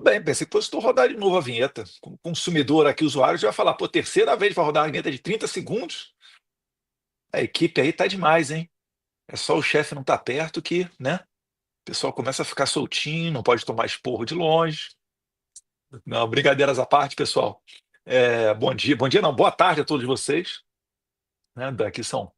bem, pensei que fosse tu rodar de novo a vinheta. Como consumidor aqui, usuário, já vai falar, pô, terceira vez vai rodar a vinheta de 30 segundos? A equipe aí tá demais, hein? É só o chefe não tá perto que, né? O pessoal começa a ficar soltinho, não pode tomar esporro de longe. Não, brincadeiras à parte, pessoal. Bom dia não, boa tarde a todos vocês. Né? Daqui são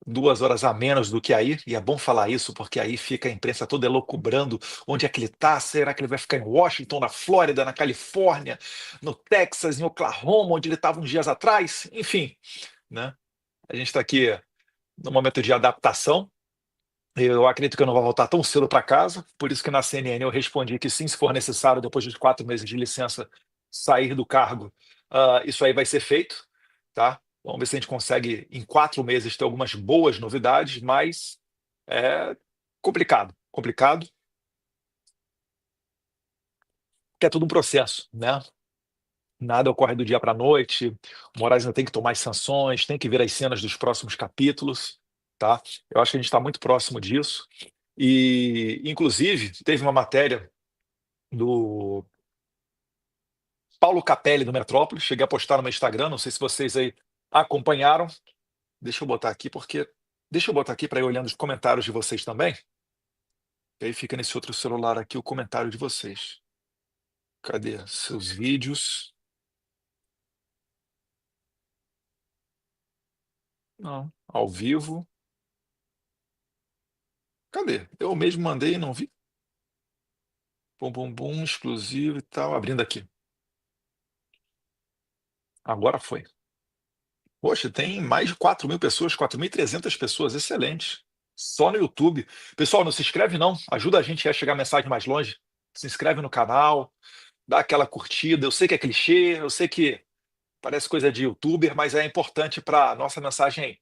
2 horas a menos do que aí, e é bom falar isso, porque aí fica a imprensa toda elucubrando onde é que ele está, será que ele vai ficar em Washington, na Flórida, na Califórnia, no Texas, em Oklahoma, onde ele estava uns dias atrás, enfim, né? A gente está aqui no momento de adaptação, eu acredito que eu não vou voltar tão cedo para casa, por isso que na CNN eu respondi que sim, se for necessário, depois de 4 meses de licença, sair do cargo, isso aí vai ser feito, tá? Vamos ver se a gente consegue, em 4 meses, ter algumas boas novidades, mas é complicado, complicado, porque é tudo um processo, né? Nada ocorre do dia para a noite, o Moraes ainda tem que tomar as sanções, tem que ver as cenas dos próximos capítulos, tá? Eu acho que a gente está muito próximo disso. E, inclusive, teve uma matéria do Paulo Capelli, do Metrópolis, cheguei a postar no meu Instagram, não sei se vocês aí acompanharam. Deixa eu botar aqui, porque. Deixa eu botar aqui para ir olhando os comentários de vocês também. E aí fica nesse outro celular aqui o comentário de vocês. Cadê seus vídeos? Não, ao vivo. Cadê? Eu mesmo mandei e não vi. Bum, bum, bum, exclusivo e tal. Abrindo aqui. Agora foi. Poxa, tem mais de 4.000 pessoas, 4.300 pessoas, excelente. Só no YouTube. Pessoal, não se inscreve não, ajuda a gente a chegar a mensagem mais longe. Se inscreve no canal, dá aquela curtida. Eu sei que é clichê, eu sei que parece coisa de YouTuber, mas é importante para nossa mensagem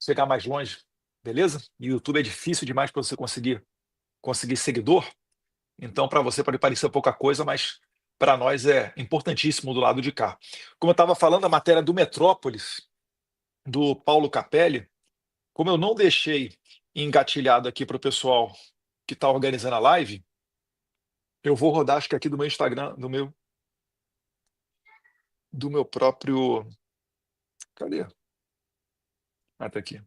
chegar mais longe, beleza? E o YouTube é difícil demais para você conseguir seguidor, então para você pode parecer pouca coisa, mas para nós é importantíssimo do lado de cá. Como eu estava falando, a matéria do Metrópolis, do Paulo Capelli, como eu não deixei engatilhado aqui para o pessoal que está organizando a live, eu vou rodar, acho que aqui do meu Instagram, do meu próprio. Cadê? Ah, tá aqui.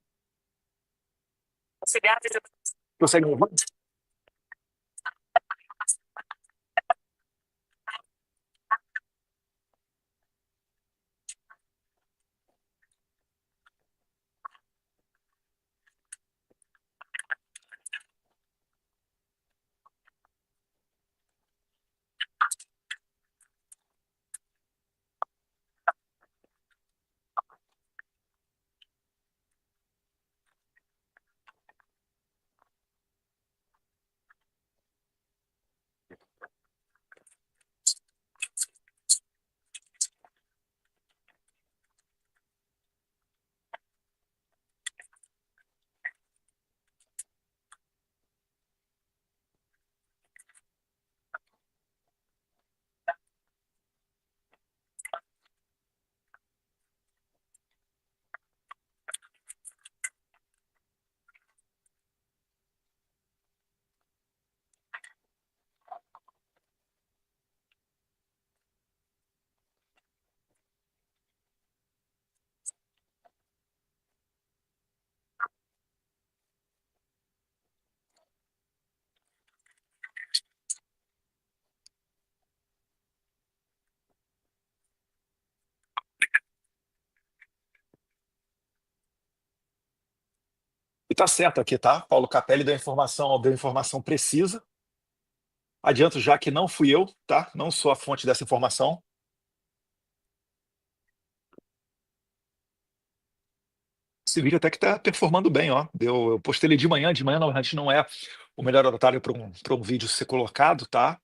Consegue me ouvir? E tá certo aqui, tá? Paulo Capelli deu informação precisa. Adianto já que não fui eu, tá? Não sou a fonte dessa informação. Esse vídeo até que tá performando bem, ó. Eu postei ele de manhã na verdade não é o melhor horário para um vídeo ser colocado, tá?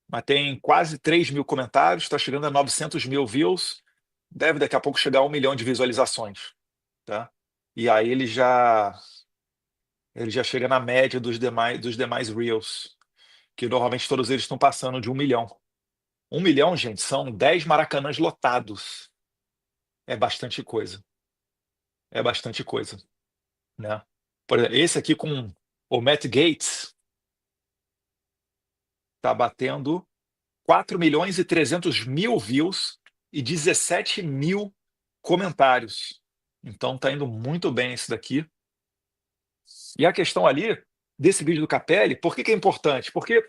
Mas tem quase 3.000 comentários, está chegando a 900.000 views, deve daqui a pouco chegar a 1 milhão de visualizações, tá? E aí ele já chega na média dos demais Reels, que normalmente todos eles estão passando de 1 milhão. 1 milhão, gente, são 10 Maracanãs lotados. É bastante coisa. É bastante coisa, né? Por exemplo, esse aqui com o Matt Gaetz tá batendo 4.300.000 views e 17 mil comentários. Então tá indo muito bem esse daqui. E a questão ali desse vídeo do Capelli, por que que é importante? Porque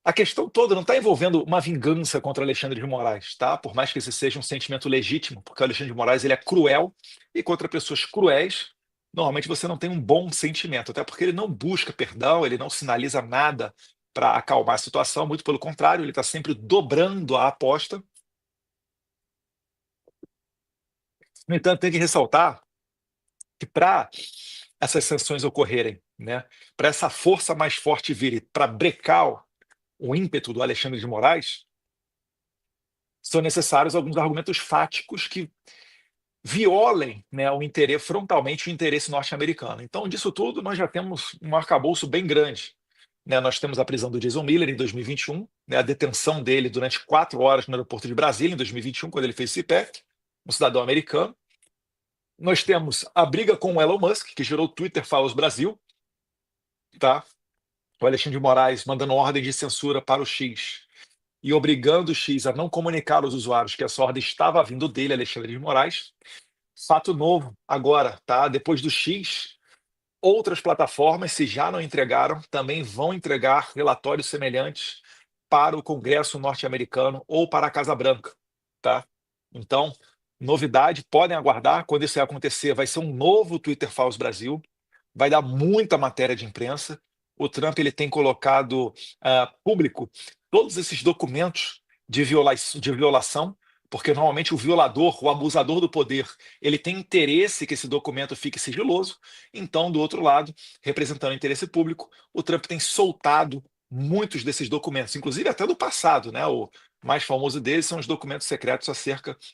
a questão toda não está envolvendo uma vingança contra Alexandre de Moraes, tá? Por mais que esse seja um sentimento legítimo, porque o Alexandre de Moraes ele é cruel e contra pessoas cruéis, normalmente você não tem um bom sentimento, até porque ele não busca perdão, ele não sinaliza nada para acalmar a situação, muito pelo contrário, ele está sempre dobrando a aposta. No entanto, tem que ressaltar que para essas sanções ocorrerem, né, para essa força mais forte vir para brecar o ímpeto do Alexandre de Moraes, são necessários alguns argumentos fáticos que violem, né, frontalmente o interesse norte-americano. Então, disso tudo, nós já temos um arcabouço bem grande. Né? Nós temos a prisão do Jason Miller em 2021, né, a detenção dele durante 4 horas no aeroporto de Brasília, em 2021, quando ele fez CPEC, um cidadão americano. Nós temos a briga com o Elon Musk, que gerou o Twitter Files Brasil, tá? O Alexandre de Moraes mandando ordem de censura para o X e obrigando o X a não comunicar aos usuários que essa ordem estava vindo dele, Alexandre de Moraes. Fato novo agora, tá? Depois do X, outras plataformas, se já não entregaram, também vão entregar relatórios semelhantes para o Congresso norte-americano ou para a Casa Branca, tá? Então, novidade, podem aguardar. Quando isso acontecer, vai ser um novo Twitter Files Brasil, vai dar muita matéria de imprensa. O Trump ele tem colocado público todos esses documentos de violação, porque normalmente o violador, o abusador do poder, ele tem interesse que esse documento fique sigiloso. Então, do outro lado, representando o interesse público, o Trump tem soltado muitos desses documentos, inclusive até do passado, né? O mais famoso deles são os documentos secretos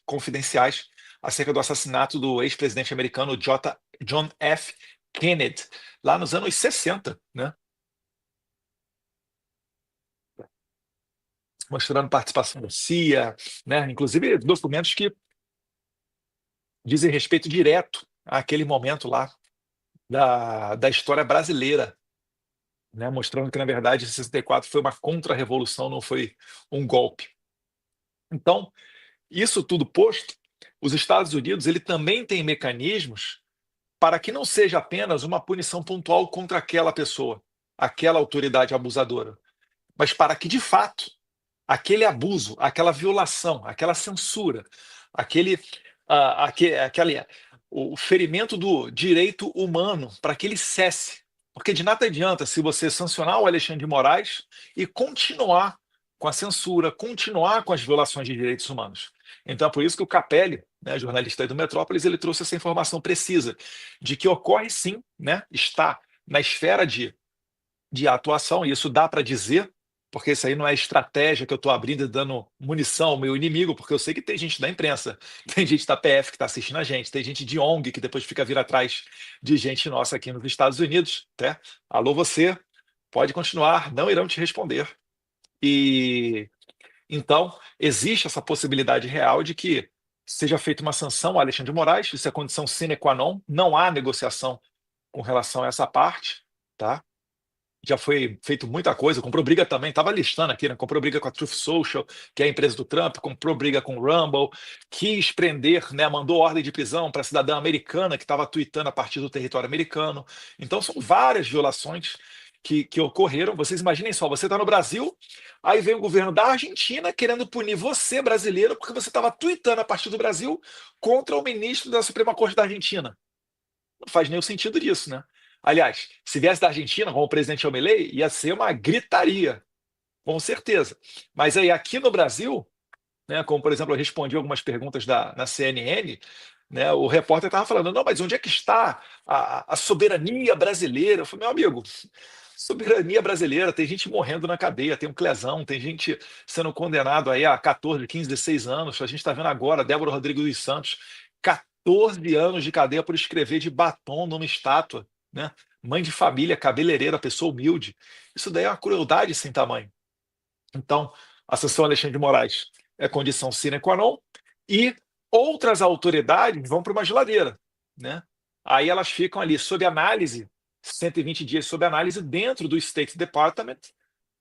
confidenciais, acerca do assassinato do ex-presidente americano John F. Kennedy, lá nos anos 60, né? Mostrando participação da CIA, né? Inclusive documentos que dizem respeito direto àquele momento lá da história brasileira, né? Mostrando que, na verdade, 64 foi uma contra-revolução, não foi um golpe. Então, isso tudo posto, os Estados Unidos ele também tem mecanismos para que não seja apenas uma punição pontual contra aquela pessoa, aquela autoridade abusadora, mas para que, de fato, aquele abuso, aquela violação, aquela censura, aquele, o ferimento do direito humano, para que ele cesse. Porque de nada adianta se você sancionar o Alexandre de Moraes e continuar com a censura, continuar com as violações de direitos humanos. Então é por isso que o Capelli, né, jornalista aí do Metrópolis, ele trouxe essa informação precisa de que ocorre sim, né, está na esfera de atuação, e isso dá para dizer, porque isso aí não é estratégia que eu estou abrindo e dando munição ao meu inimigo, porque eu sei que tem gente da imprensa, tem gente da PF que está assistindo a gente, tem gente de ONG que depois fica vir atrás de gente nossa aqui nos Estados Unidos, né? Alô você, pode continuar, não irão te responder. E então existe essa possibilidade real de que seja feita uma sanção ao Alexandre de Moraes, isso é condição sine qua non, não há negociação com relação a essa parte, tá? Já foi feito muita coisa, comprou briga também, estava listando aqui, né? Comprou briga com a Truth Social, que é a empresa do Trump, comprou briga com o Rumble, quis prender, né? Mandou ordem de prisão para a cidadã americana que estava tweetando a partir do território americano. Então são várias violações que ocorreram. Vocês imaginem só, você está no Brasil, aí vem o governo da Argentina querendo punir você, brasileiro, porque você estava tweetando a partir do Brasil contra o ministro da Suprema Corte da Argentina. Não faz nenhum sentido disso, né? Aliás, se viesse da Argentina, como o presidente Milei, ia ser uma gritaria, com certeza. Mas aí aqui no Brasil, né, como por exemplo eu respondi algumas perguntas na CNN, né, o repórter estava falando, não, mas onde é que está a soberania brasileira? Eu falei, meu amigo, soberania brasileira, tem gente morrendo na cadeia, tem um Clesão, tem gente sendo condenado aí a 14, 15, 16 anos. A gente está vendo agora, Débora Rodrigues dos Santos, 14 anos de cadeia por escrever de batom numa estátua, né? Mãe de família, cabeleireira, pessoa humilde. Isso daí é uma crueldade sem tamanho. Então, a sanção Alexandre de Moraes é condição sine qua non e outras autoridades vão para uma geladeira, né? Aí elas ficam ali sob análise, 120 dias sob análise dentro do State Department,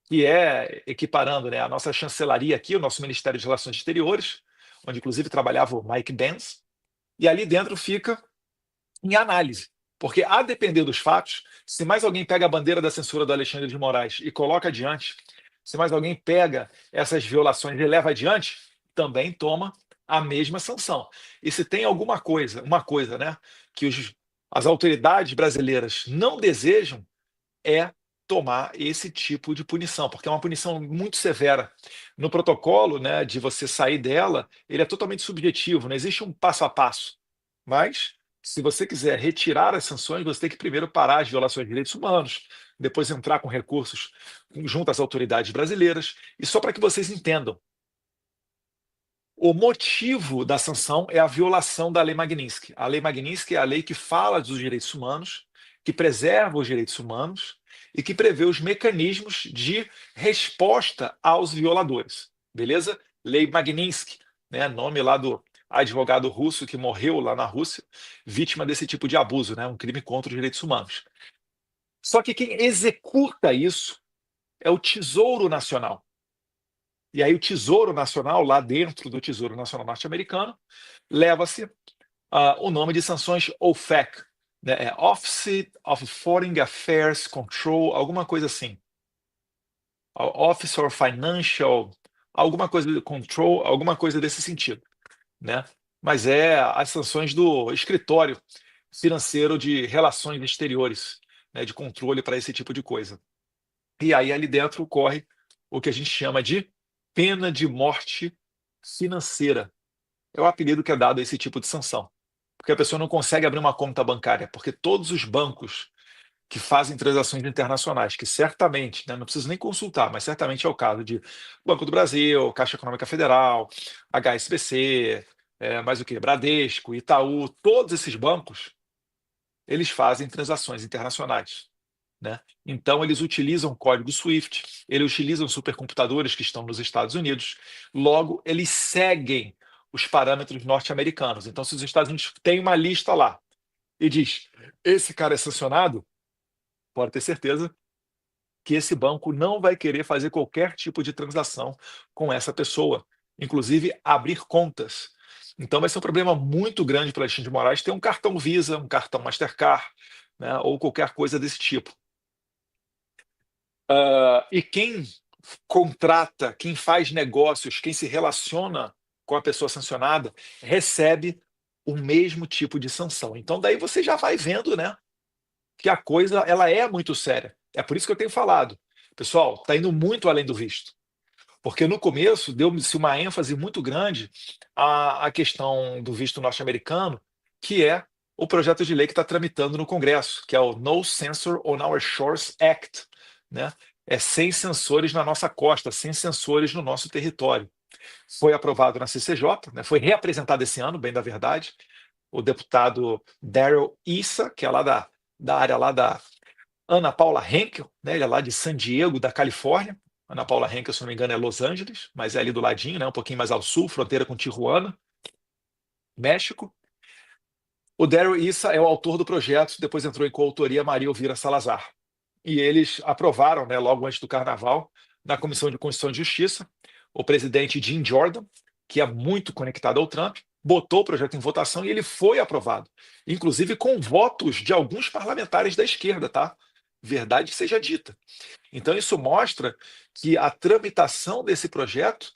que é equiparando, né, a nossa chancelaria aqui, o nosso Ministério de Relações Exteriores, onde inclusive trabalhava o Mike Pence, e ali dentro fica em análise. Porque, a depender dos fatos, se mais alguém pega a bandeira da censura do Alexandre de Moraes e coloca adiante, se mais alguém pega essas violações e leva adiante, também toma a mesma sanção. E se tem alguma coisa, uma coisa, né, que as autoridades brasileiras não desejam, é tomar esse tipo de punição, porque é uma punição muito severa. No protocolo, né, de você sair dela, ele é totalmente subjetivo, não existe um passo a passo. Mas, se você quiser retirar as sanções, você tem que primeiro parar as violações de direitos humanos, depois entrar com recursos junto às autoridades brasileiras. E só para que vocês entendam, o motivo da sanção é a violação da Lei Magnitsky. A Lei Magnitsky é a lei que fala dos direitos humanos, que preserva os direitos humanos e que prevê os mecanismos de resposta aos violadores. Beleza? Lei Magnitsky, né? Nome lá do advogado russo que morreu lá na Rússia, vítima desse tipo de abuso, né? Um crime contra os direitos humanos. Só que quem executa isso é o Tesouro Nacional. E aí o Tesouro Nacional, lá dentro do Tesouro Nacional norte-americano, leva-se o nome de sanções OFAC, né? É Office of Foreign Affairs Control, alguma coisa assim. Office of Financial, alguma coisa de control, alguma coisa desse sentido, né? Mas é as sanções do escritório financeiro de relações exteriores, né, de controle para esse tipo de coisa. E aí ali dentro ocorre o que a gente chama de pena de morte financeira. É o apelido que é dado a esse tipo de sanção. Porque a pessoa não consegue abrir uma conta bancária, porque todos os bancos que fazem transações internacionais, que certamente, né, não preciso nem consultar, mas certamente é o caso de Banco do Brasil, Caixa Econômica Federal, HSBC, mais o que? Bradesco, Itaú, todos esses bancos, eles fazem transações internacionais, né? Então, eles utilizam o código SWIFT, eles utilizam supercomputadores que estão nos Estados Unidos, logo, eles seguem os parâmetros norte-americanos. Então, se os Estados Unidos têm uma lista lá e diz, esse cara é sancionado, pode ter certeza que esse banco não vai querer fazer qualquer tipo de transação com essa pessoa, inclusive abrir contas. Então vai ser um problema muito grande para Alexandre de Moraes ter um cartão Visa, um cartão Mastercard, né, ou qualquer coisa desse tipo. E quem contrata, quem faz negócios, quem se relaciona com a pessoa sancionada, recebe o mesmo tipo de sanção. Então daí você já vai vendo, né, que a coisa ela é muito séria. É por isso que eu tenho falado. Pessoal, está indo muito além do visto. Porque no começo deu-se uma ênfase muito grande à questão do visto norte-americano, que é o projeto de lei que está tramitando no Congresso, que é o No Censor on Our Shores Act, né? É sem censores na nossa costa, sem censores no nosso território. Foi aprovado na CCJ, né? Foi reapresentado esse ano, bem da verdade. O deputado Darrell Issa, que é lá da área lá da Ana Paula Henkel, né? Ele é lá de San Diego, da Califórnia. Ana Paula Henkel, se não me engano, é Los Angeles, mas é ali do ladinho, né? Um pouquinho mais ao sul, fronteira com Tijuana, México. O Darrell Issa é o autor do projeto, depois entrou em coautoria Maria Elvira Salazar. E eles aprovaram, né, logo antes do Carnaval, na Comissão de Constituição e Justiça, o presidente Jim Jordan, que é muito conectado ao Trump, botou o projeto em votação e ele foi aprovado, inclusive com votos de alguns parlamentares da esquerda, tá? Verdade seja dita. Então, isso mostra que a tramitação desse projeto,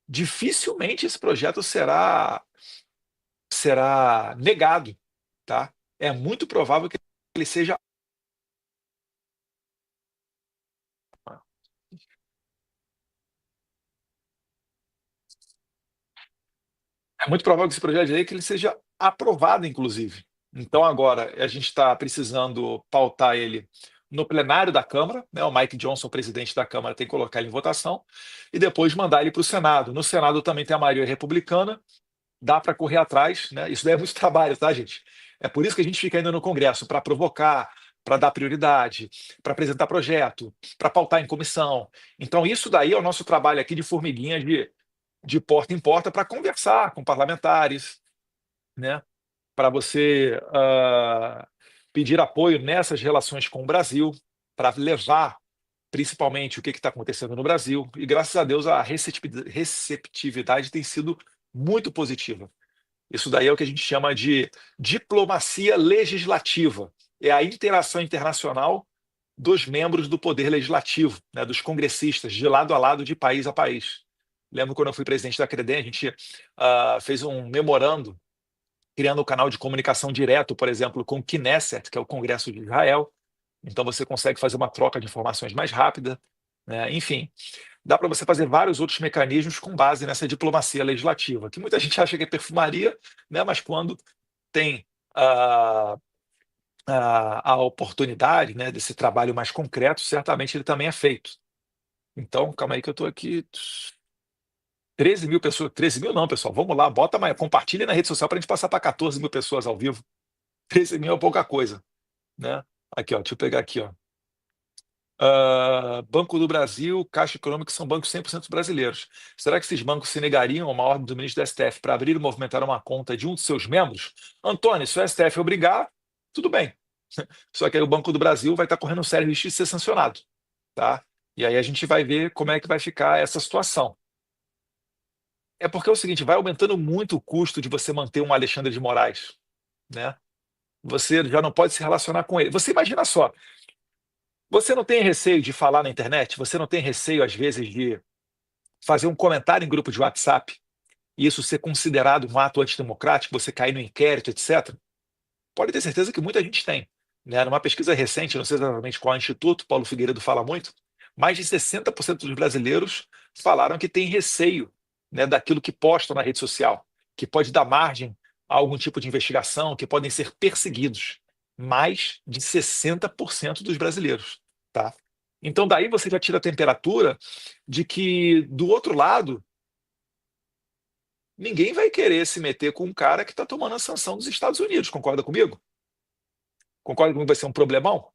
dificilmente esse projeto será negado, tá? É muito provável que ele seja. É muito provável que esse projeto de lei que ele seja aprovado, inclusive. Então, agora, a gente está precisando pautar ele no plenário da Câmara, né? O Mike Johnson, presidente da Câmara, tem que colocar ele em votação, e depois mandar ele para o Senado. No Senado também tem a maioria republicana, dá para correr atrás, né? Isso daí é muito trabalho, tá, gente? É por isso que a gente fica ainda no Congresso, para provocar, para dar prioridade, para apresentar projeto, para pautar em comissão. Então, isso daí é o nosso trabalho aqui de formiguinha, de porta em porta, para conversar com parlamentares, né? Para você pedir apoio nessas relações com o Brasil, para levar principalmente o que está acontecendo no Brasil, e graças a Deus a receptividade tem sido muito positiva. Isso daí é o que a gente chama de diplomacia legislativa. É a interação internacional dos membros do poder legislativo, né, dos congressistas, de lado a lado, de país a país. Lembro quando eu fui presidente da Credem, a gente fez um memorando criando um canal de comunicação direto, por exemplo, com o Knesset, que é o Congresso de Israel. Então você consegue fazer uma troca de informações mais rápida, né? Enfim, dá para você fazer vários outros mecanismos com base nessa diplomacia legislativa, que muita gente acha que é perfumaria, né? Mas quando tem a oportunidade, né, desse trabalho mais concreto, certamente ele também é feito. Então, calma aí que eu estou aqui. 13 mil pessoas. 13 mil não, pessoal. Vamos lá, bota mais, compartilha na rede social para a gente passar para 14 mil pessoas ao vivo. 13 mil é pouca coisa, né? Aqui, ó, deixa eu pegar aqui, ó. Banco do Brasil, Caixa Econômica são bancos 100% brasileiros. Será que esses bancos se negariam a uma ordem do ministro do STF para abrir e movimentar uma conta de um de seus membros? Antônio, se o STF obrigar, tudo bem. Só que aí o Banco do Brasil vai estar correndo um sério risco de ser sancionado, tá? E aí a gente vai ver como é que vai ficar essa situação. É porque é o seguinte, vai aumentando muito o custo de você manter um Alexandre de Moraes, né? Você já não pode se relacionar com ele. Você imagina só, você não tem receio de falar na internet? Você não tem receio, às vezes, de fazer um comentário em grupo de WhatsApp e isso ser considerado um ato antidemocrático, você cair no inquérito, etc.? Pode ter certeza que muita gente tem, né? Numa pesquisa recente, não sei exatamente qual instituto, Paulo Figueiredo fala muito, mais de 60% dos brasileiros falaram que tem receio, né, daquilo que postam na rede social, que pode dar margem a algum tipo de investigação, que podem ser perseguidos. Mais de 60% dos brasileiros, tá? Então daí você já tira a temperatura de que, do outro lado, ninguém vai querer se meter com um cara que está tomando a sanção dos Estados Unidos, concorda comigo? Concorda comigo que vai ser um problemão?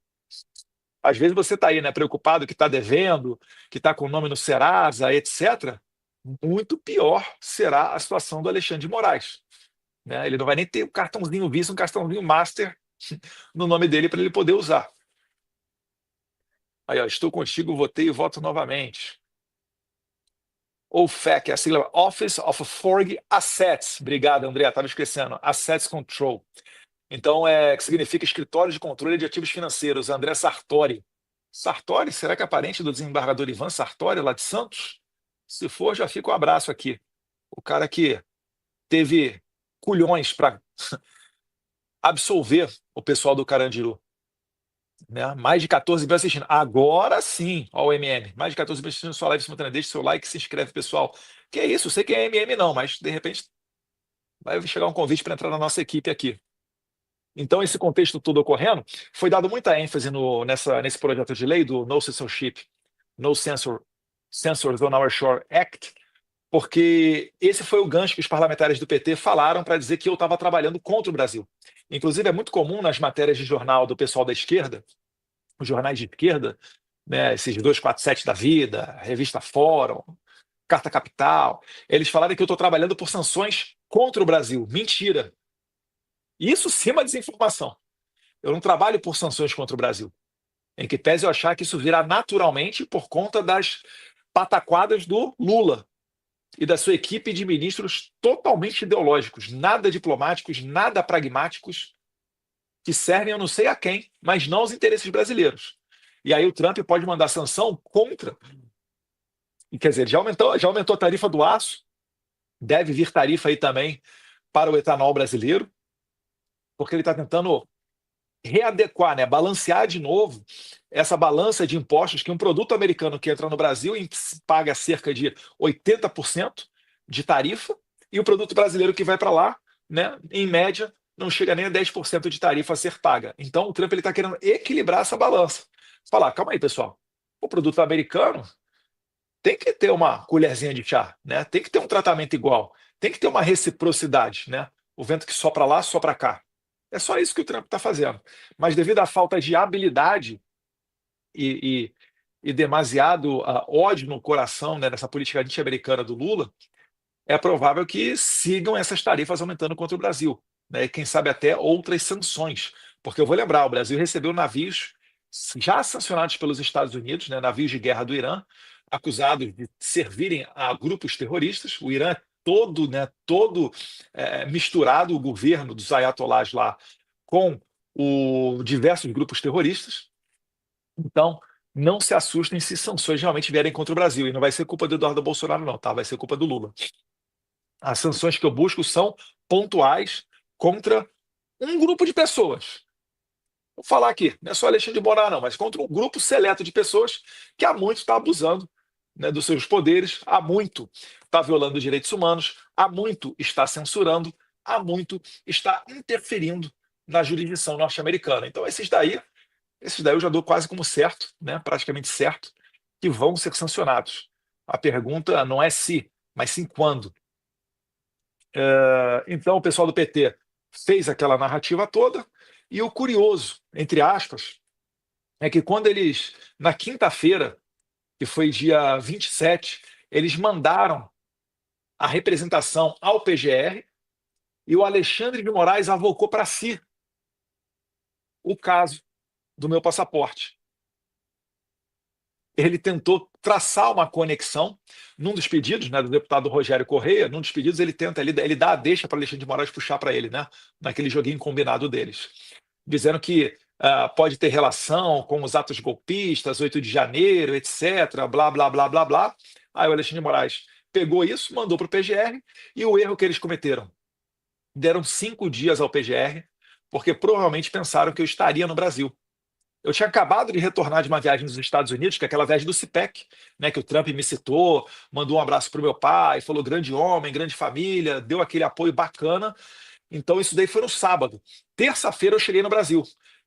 Às vezes você está aí, né, preocupado que está devendo, que está com o nome no Serasa, etc. Muito pior será a situação do Alexandre de Moraes, né? Ele não vai nem ter um cartãozinho Visa, um cartãozinho Master no nome dele para ele poder usar. Aí, ó, estou contigo, votei e voto novamente. OFAC, a sigla Office of Foreign Assets. Obrigado, André, estava esquecendo. Assets Control. Então, que significa Escritório de Controle de Ativos Financeiros. André Sartori. Sartori? Será que é parente do desembargador Ivan Sartori, lá de Santos? Se for, já fica um abraço aqui. O cara que teve culhões para absolver o pessoal do Carandiru, né? Mais de 14 mil assistindo. Agora sim, ó, o MM. Mais de 14 mil assistindo sua live simultânea. Deixe seu like e se inscreve, pessoal. Que é isso? Eu sei que é MM não, mas de repente vai chegar um convite para entrar na nossa equipe aqui. Então, esse contexto todo ocorrendo, foi dado muita ênfase nesse projeto de lei do No Censorship, No Censors on Our Shore Act, porque esse foi o gancho que os parlamentares do PT falaram para dizer que eu estava trabalhando contra o Brasil. Inclusive, é muito comum nas matérias de jornal do pessoal da esquerda, os jornais de esquerda, né, esses 247 da vida, Revista Fórum, Carta Capital, eles falaram que eu estou trabalhando por sanções contra o Brasil. Mentira. Isso sim é uma desinformação. Eu não trabalho por sanções contra o Brasil. Em que pese eu achar que isso virá naturalmente por conta das pataquadas do Lula e da sua equipe de ministros totalmente ideológicos, nada diplomáticos, nada pragmáticos, que servem eu não sei a quem, mas não aos interesses brasileiros. E aí o Trump pode mandar sanção contra. E, quer dizer, já aumentou a tarifa do aço, deve vir tarifa aí também para o etanol brasileiro, porque ele está tentando readequar, né, balancear de novo essa balança de impostos que um produto americano que entra no Brasil paga cerca de 80% de tarifa e o produto brasileiro que vai para lá, né, em média, não chega nem a 10% de tarifa a ser paga. Então o Trump está querendo equilibrar essa balança. Falar, calma aí, pessoal, o produto americano tem que ter uma colherzinha de chá, né? Tem que ter um tratamento igual, tem que ter uma reciprocidade, né? O vento que sopra lá, sopra cá. É só isso que o Trump está fazendo. Mas devido à falta de habilidade e demasiado ódio no coração, né, dessa política anti-americana do Lula, é provável que sigam essas tarifas aumentando contra o Brasil, né? E quem sabe até outras sanções. Porque eu vou lembrar, o Brasil recebeu navios já sancionados pelos Estados Unidos, né, navios de guerra do Irã, acusados de servirem a grupos terroristas. O Irã é todo, né, todo misturado, o governo dos ayatolás lá, com diversos grupos terroristas. Então, não se assustem se sanções realmente vierem contra o Brasil. E não vai ser culpa do Eduardo Bolsonaro, não, tá? Vai ser culpa do Lula. As sanções que eu busco são pontuais contra um grupo de pessoas. Vou falar aqui, não é só Alexandre de Moraes, não, mas contra um grupo seleto de pessoas que há muito está abusando, né, dos seus poderes, há muito está violando os direitos humanos, há muito está censurando, há muito está interferindo na jurisdição norte-americana. Então, esses daí eu já dou quase como certo, né, praticamente certo, que vão ser sancionados. A pergunta não é se, mas sim quando. Então, o pessoal do PT fez aquela narrativa toda, e o curioso, entre aspas, é que quando eles, na quinta-feira, que foi dia 27, eles mandaram a representação ao PGR e o Alexandre de Moraes avocou para si o caso do meu passaporte. Ele tentou traçar uma conexão num dos pedidos, né, do deputado Rogério Correia. Num dos pedidos ele dá a deixa para Alexandre de Moraes puxar para ele, né, naquele joguinho combinado deles, dizendo que pode ter relação com os atos golpistas, 8 de janeiro, etc, blá, blá, blá, blá, blá. Aí o Alexandre de Moraes pegou isso, mandou para o PGR, e o erro que eles cometeram: deram 5 dias ao PGR, porque provavelmente pensaram que eu estaria no Brasil. Eu tinha acabado de retornar de uma viagem dos Estados Unidos, que é aquela viagem do CIPEC, né, que o Trump me citou, mandou um abraço para o meu pai, falou grande homem, grande família, deu aquele apoio bacana. Então isso daí foi no sábado. Terça-feira eu cheguei no Brasil.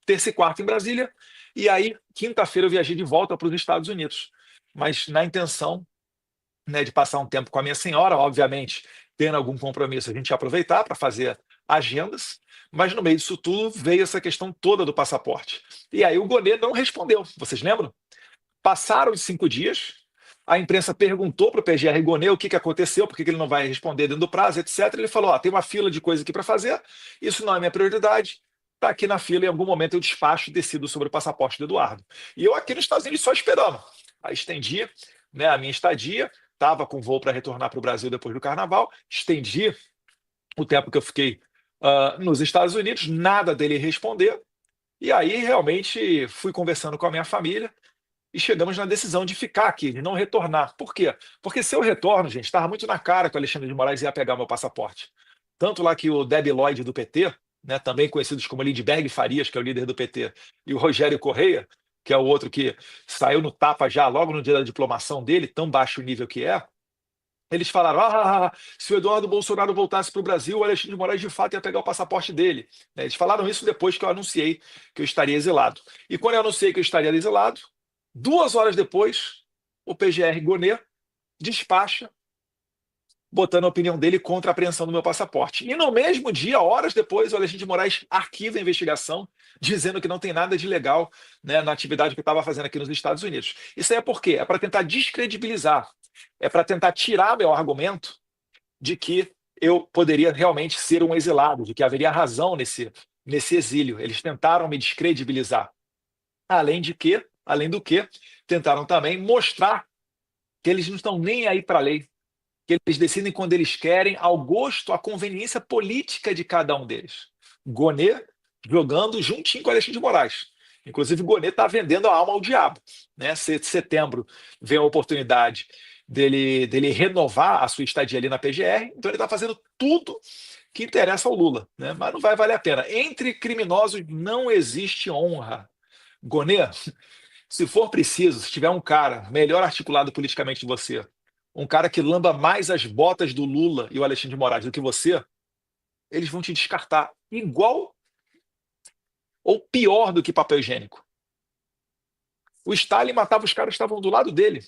Terça e quarta em Brasília. E aí, quinta-feira eu viajei de volta para os Estados Unidos. Mas na intenção, né, de passar um tempo com a minha senhora, obviamente, tendo algum compromisso, a gente ia aproveitar para fazer agendas, mas no meio disso tudo veio essa questão toda do passaporte. E aí o Gonê não respondeu, vocês lembram? Passaram os 5 dias, a imprensa perguntou para o PGR Gonê o que aconteceu, por que ele não vai responder dentro do prazo, etc. Ele falou: tem uma fila de coisa aqui para fazer, isso não é minha prioridade, está aqui na fila, em algum momento eu despacho e decido sobre o passaporte do Eduardo. E eu aqui nos Estados Unidos só esperando. Aí estendi, né, a minha estadia, estava com voo para retornar para o Brasil depois do Carnaval, estendi o tempo que eu fiquei nos Estados Unidos, nada dele responder, e aí realmente fui conversando com a minha família, e chegamos na decisão de ficar aqui, de não retornar. Por quê? Porque se eu retorno, gente, estava muito na cara que o Alexandre de Moraes ia pegar meu passaporte. Tanto lá que o Debi Lloyd do PT, né, também conhecidos como Lindbergh Farias, que é o líder do PT, e o Rogério Correia, que é o outro que saiu no tapa já logo no dia da diplomação dele, tão baixo o nível que é, eles falaram: se o Eduardo Bolsonaro voltasse para o Brasil, o Alexandre de Moraes de fato ia pegar o passaporte dele. Eles falaram isso depois que eu anunciei que eu estaria exilado. E quando eu anunciei que eu estaria exilado, 2 horas depois, o PGR Gonê despacha, botando a opinião dele contra a apreensão do meu passaporte. E no mesmo dia, horas depois, o Alexandre de Moraes arquiva a investigação, dizendo que não tem nada de legal, né, na atividade que eu estava fazendo aqui nos Estados Unidos. Isso aí é por quê? É para tentar descredibilizar, é para tentar tirar meu argumento de que eu poderia realmente ser um exilado, de que haveria razão nesse exílio. Eles tentaram me descredibilizar. Além do que, tentaram também mostrar que eles não estão nem aí para a lei, que eles decidem quando eles querem, ao gosto, à conveniência política de cada um deles. Gonê jogando juntinho com Alexandre de Moraes. Inclusive, Gonê está vendendo a alma ao diabo. Né? Setembro vem a oportunidade dele renovar a sua estadia ali na PGR, então ele está fazendo tudo que interessa ao Lula, né? Mas não vai valer a pena. Entre criminosos não existe honra. Gonê, se for preciso, se tiver um cara melhor articulado politicamente que você, um cara que lamba mais as botas do Lula e o Alexandre de Moraes do que você, eles vão te descartar igual ou pior do que papel higiênico. O Stalin matava os caras que estavam do lado dele.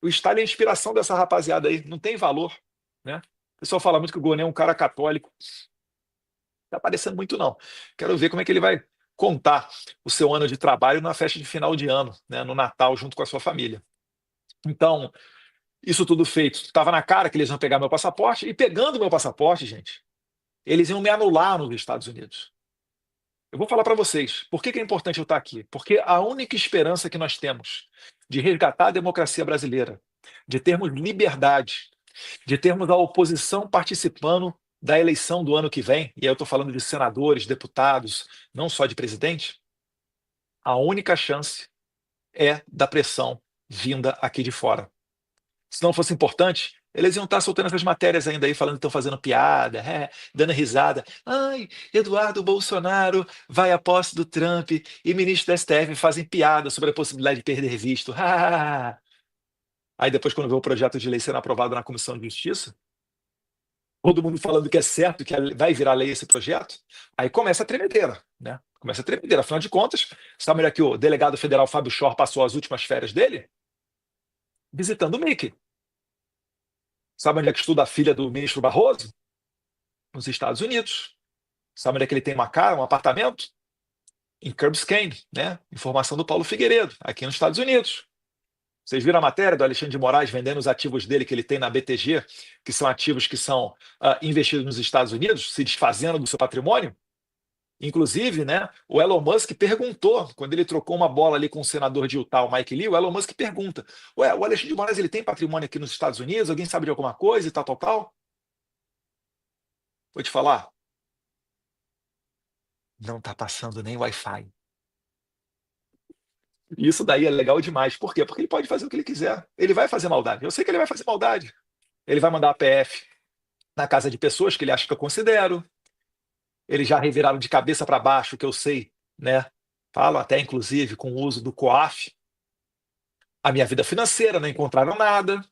O Stalin é a inspiração dessa rapaziada aí, não tem valor, né? O pessoal fala muito que o Gonê é um cara católico. Não tá parecendo muito, não. Quero ver como é que ele vai contar o seu ano de trabalho na festa de final de ano, né, no Natal, junto com a sua família. Então, isso tudo feito, estava na cara que eles iam pegar meu passaporte, e pegando meu passaporte, gente, eles iam me anular nos Estados Unidos. Eu vou falar para vocês, por que que é importante eu estar aqui? Porque a única esperança que nós temos de resgatar a democracia brasileira, de termos liberdade, de termos a oposição participando da eleição do ano que vem, e aí eu estou falando de senadores, deputados, não só de presidente, a única chance é da pressão vinda aqui de fora. Se não fosse importante, eles iam estar soltando essas matérias ainda aí, falando que estão fazendo piada, dando risada. Ai, Eduardo Bolsonaro vai à posse do Trump e ministros da STF fazem piada sobre a possibilidade de perder visto. Aí depois, quando vê o projeto de lei sendo aprovado na Comissão de Justiça, todo mundo falando que é certo, que vai virar lei esse projeto, aí começa a tremedeira, né? Começa a tremedeira. Afinal de contas, sabe onde é que o delegado federal Fábio Chor passou as últimas férias dele? Visitando o Mickey. Sabe onde é que estuda a filha do ministro Barroso? Nos Estados Unidos. Sabe onde é que ele tem uma casa, um apartamento? Em Key Biscayne, né? Informação do Paulo Figueiredo, aqui nos Estados Unidos. Vocês viram a matéria do Alexandre de Moraes vendendo os ativos dele que ele tem na BTG, que são ativos que são investidos nos Estados Unidos, se desfazendo do seu patrimônio? Inclusive, né, o Elon Musk perguntou, quando ele trocou uma bola ali com o senador de Utah, o Mike Lee, o Elon Musk pergunta: Ué, o Alexandre de Moraes ele tem patrimônio aqui nos Estados Unidos? Alguém sabe de alguma coisa e tal, tal, tal? Vou te falar, não está passando nem Wi-Fi. Isso daí é legal demais. Por quê? Porque ele pode fazer o que ele quiser. Ele vai fazer maldade. Eu sei que ele vai fazer maldade. Ele vai mandar a PF na casa de pessoas que ele acha que eu considero. Eles já reviraram de cabeça para baixo, que eu sei, né? Falo até, inclusive, com o uso do COAF, a minha vida financeira, não encontraram nada.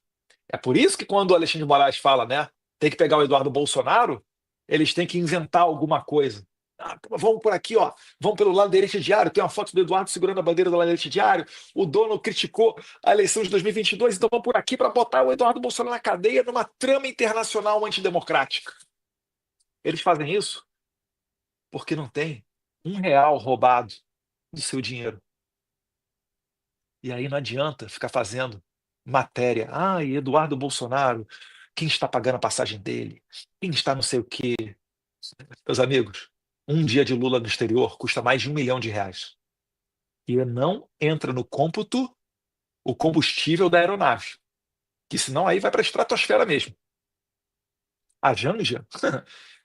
É por isso que quando o Alexandre de Moraes fala, né, tem que pegar o Eduardo Bolsonaro, eles têm que inventar alguma coisa. Vamos por aqui, ó. Vamos pelo Ladrete Diário. Tem uma foto do Eduardo segurando a bandeira do Ladrete Diário. O dono criticou a eleição de 2022, então vamos por aqui para botar o Eduardo Bolsonaro na cadeia numa trama internacional antidemocrática. Eles fazem isso porque não tem R$ 1 roubado do seu dinheiro. E aí não adianta ficar fazendo matéria. Ai, Eduardo Bolsonaro, quem está pagando a passagem dele? Quem está não sei o quê? Meus amigos, um dia de Lula no exterior custa mais de R$ 1 milhão. E não entra no cômputo o combustível da aeronave. Que senão aí vai para a estratosfera mesmo. A Janja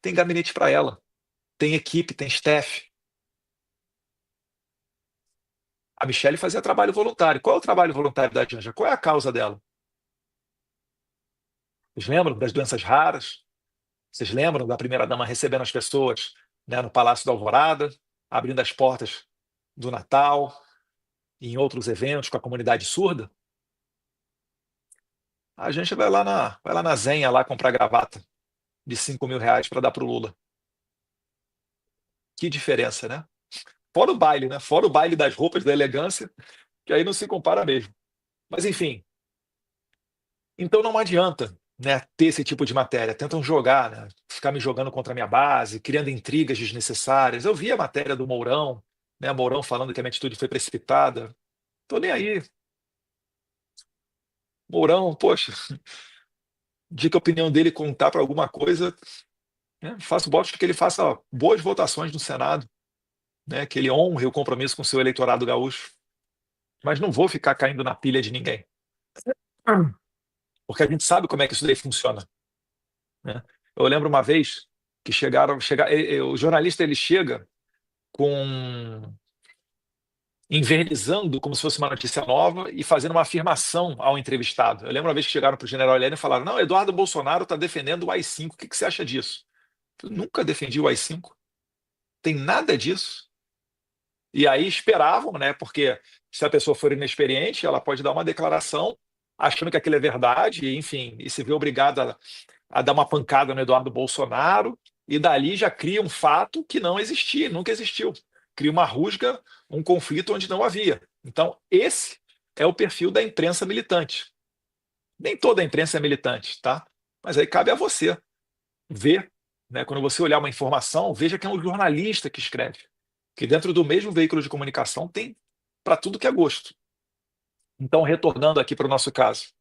tem gabinete para ela. Tem equipe, tem staff. A Michelle fazia trabalho voluntário. Qual é o trabalho voluntário da Janja? Qual é a causa dela? Vocês lembram das doenças raras? Vocês lembram da primeira-dama recebendo as pessoas, né, no Palácio da Alvorada, abrindo as portas do Natal e em outros eventos com a comunidade surda? A gente vai lá na Zenha lá comprar gravata de R$ 5.000 para dar para o Lula. Que diferença, né? Fora o baile, né? Fora o baile das roupas, da elegância, que aí não se compara mesmo. Mas enfim, então não adianta, né, ter esse tipo de matéria. Tentam jogar, né, ficar me jogando contra a minha base, criando intrigas desnecessárias. Eu vi a matéria do Mourão, né, Mourão falando que a minha atitude foi precipitada. Tô nem aí. Mourão, poxa, de que a opinião dele contar para alguma coisa, né, faço votos de que ele faça boas votações no Senado, né, que ele honre o compromisso com o seu eleitorado gaúcho. Mas não vou ficar caindo na pilha de ninguém, porque a gente sabe como é que isso daí funciona, né? Eu lembro uma vez que o jornalista ele chega com invernizando como se fosse uma notícia nova e fazendo uma afirmação ao entrevistado. Eu lembro uma vez que chegaram para o general Heleno e falaram: Não, Eduardo Bolsonaro está defendendo o AI-5. O que que você acha disso? Eu nunca defendi o AI-5. Tem nada disso. E aí esperavam, né? Porque se a pessoa for inexperiente, ela pode dar uma declaração achando que aquilo é verdade, e, enfim, e se vê obrigada a dar uma pancada no Eduardo Bolsonaro, e dali já cria um fato que não existia, nunca existiu. Cria uma rusga, um conflito onde não havia. Então, esse é o perfil da imprensa militante. Nem toda a imprensa é militante, tá? Mas aí cabe a você ver, né? Quando você olhar uma informação, veja que é um jornalista que escreve. Que dentro do mesmo veículo de comunicação tem para tudo que é gosto. Então, retornando aqui para o nosso caso,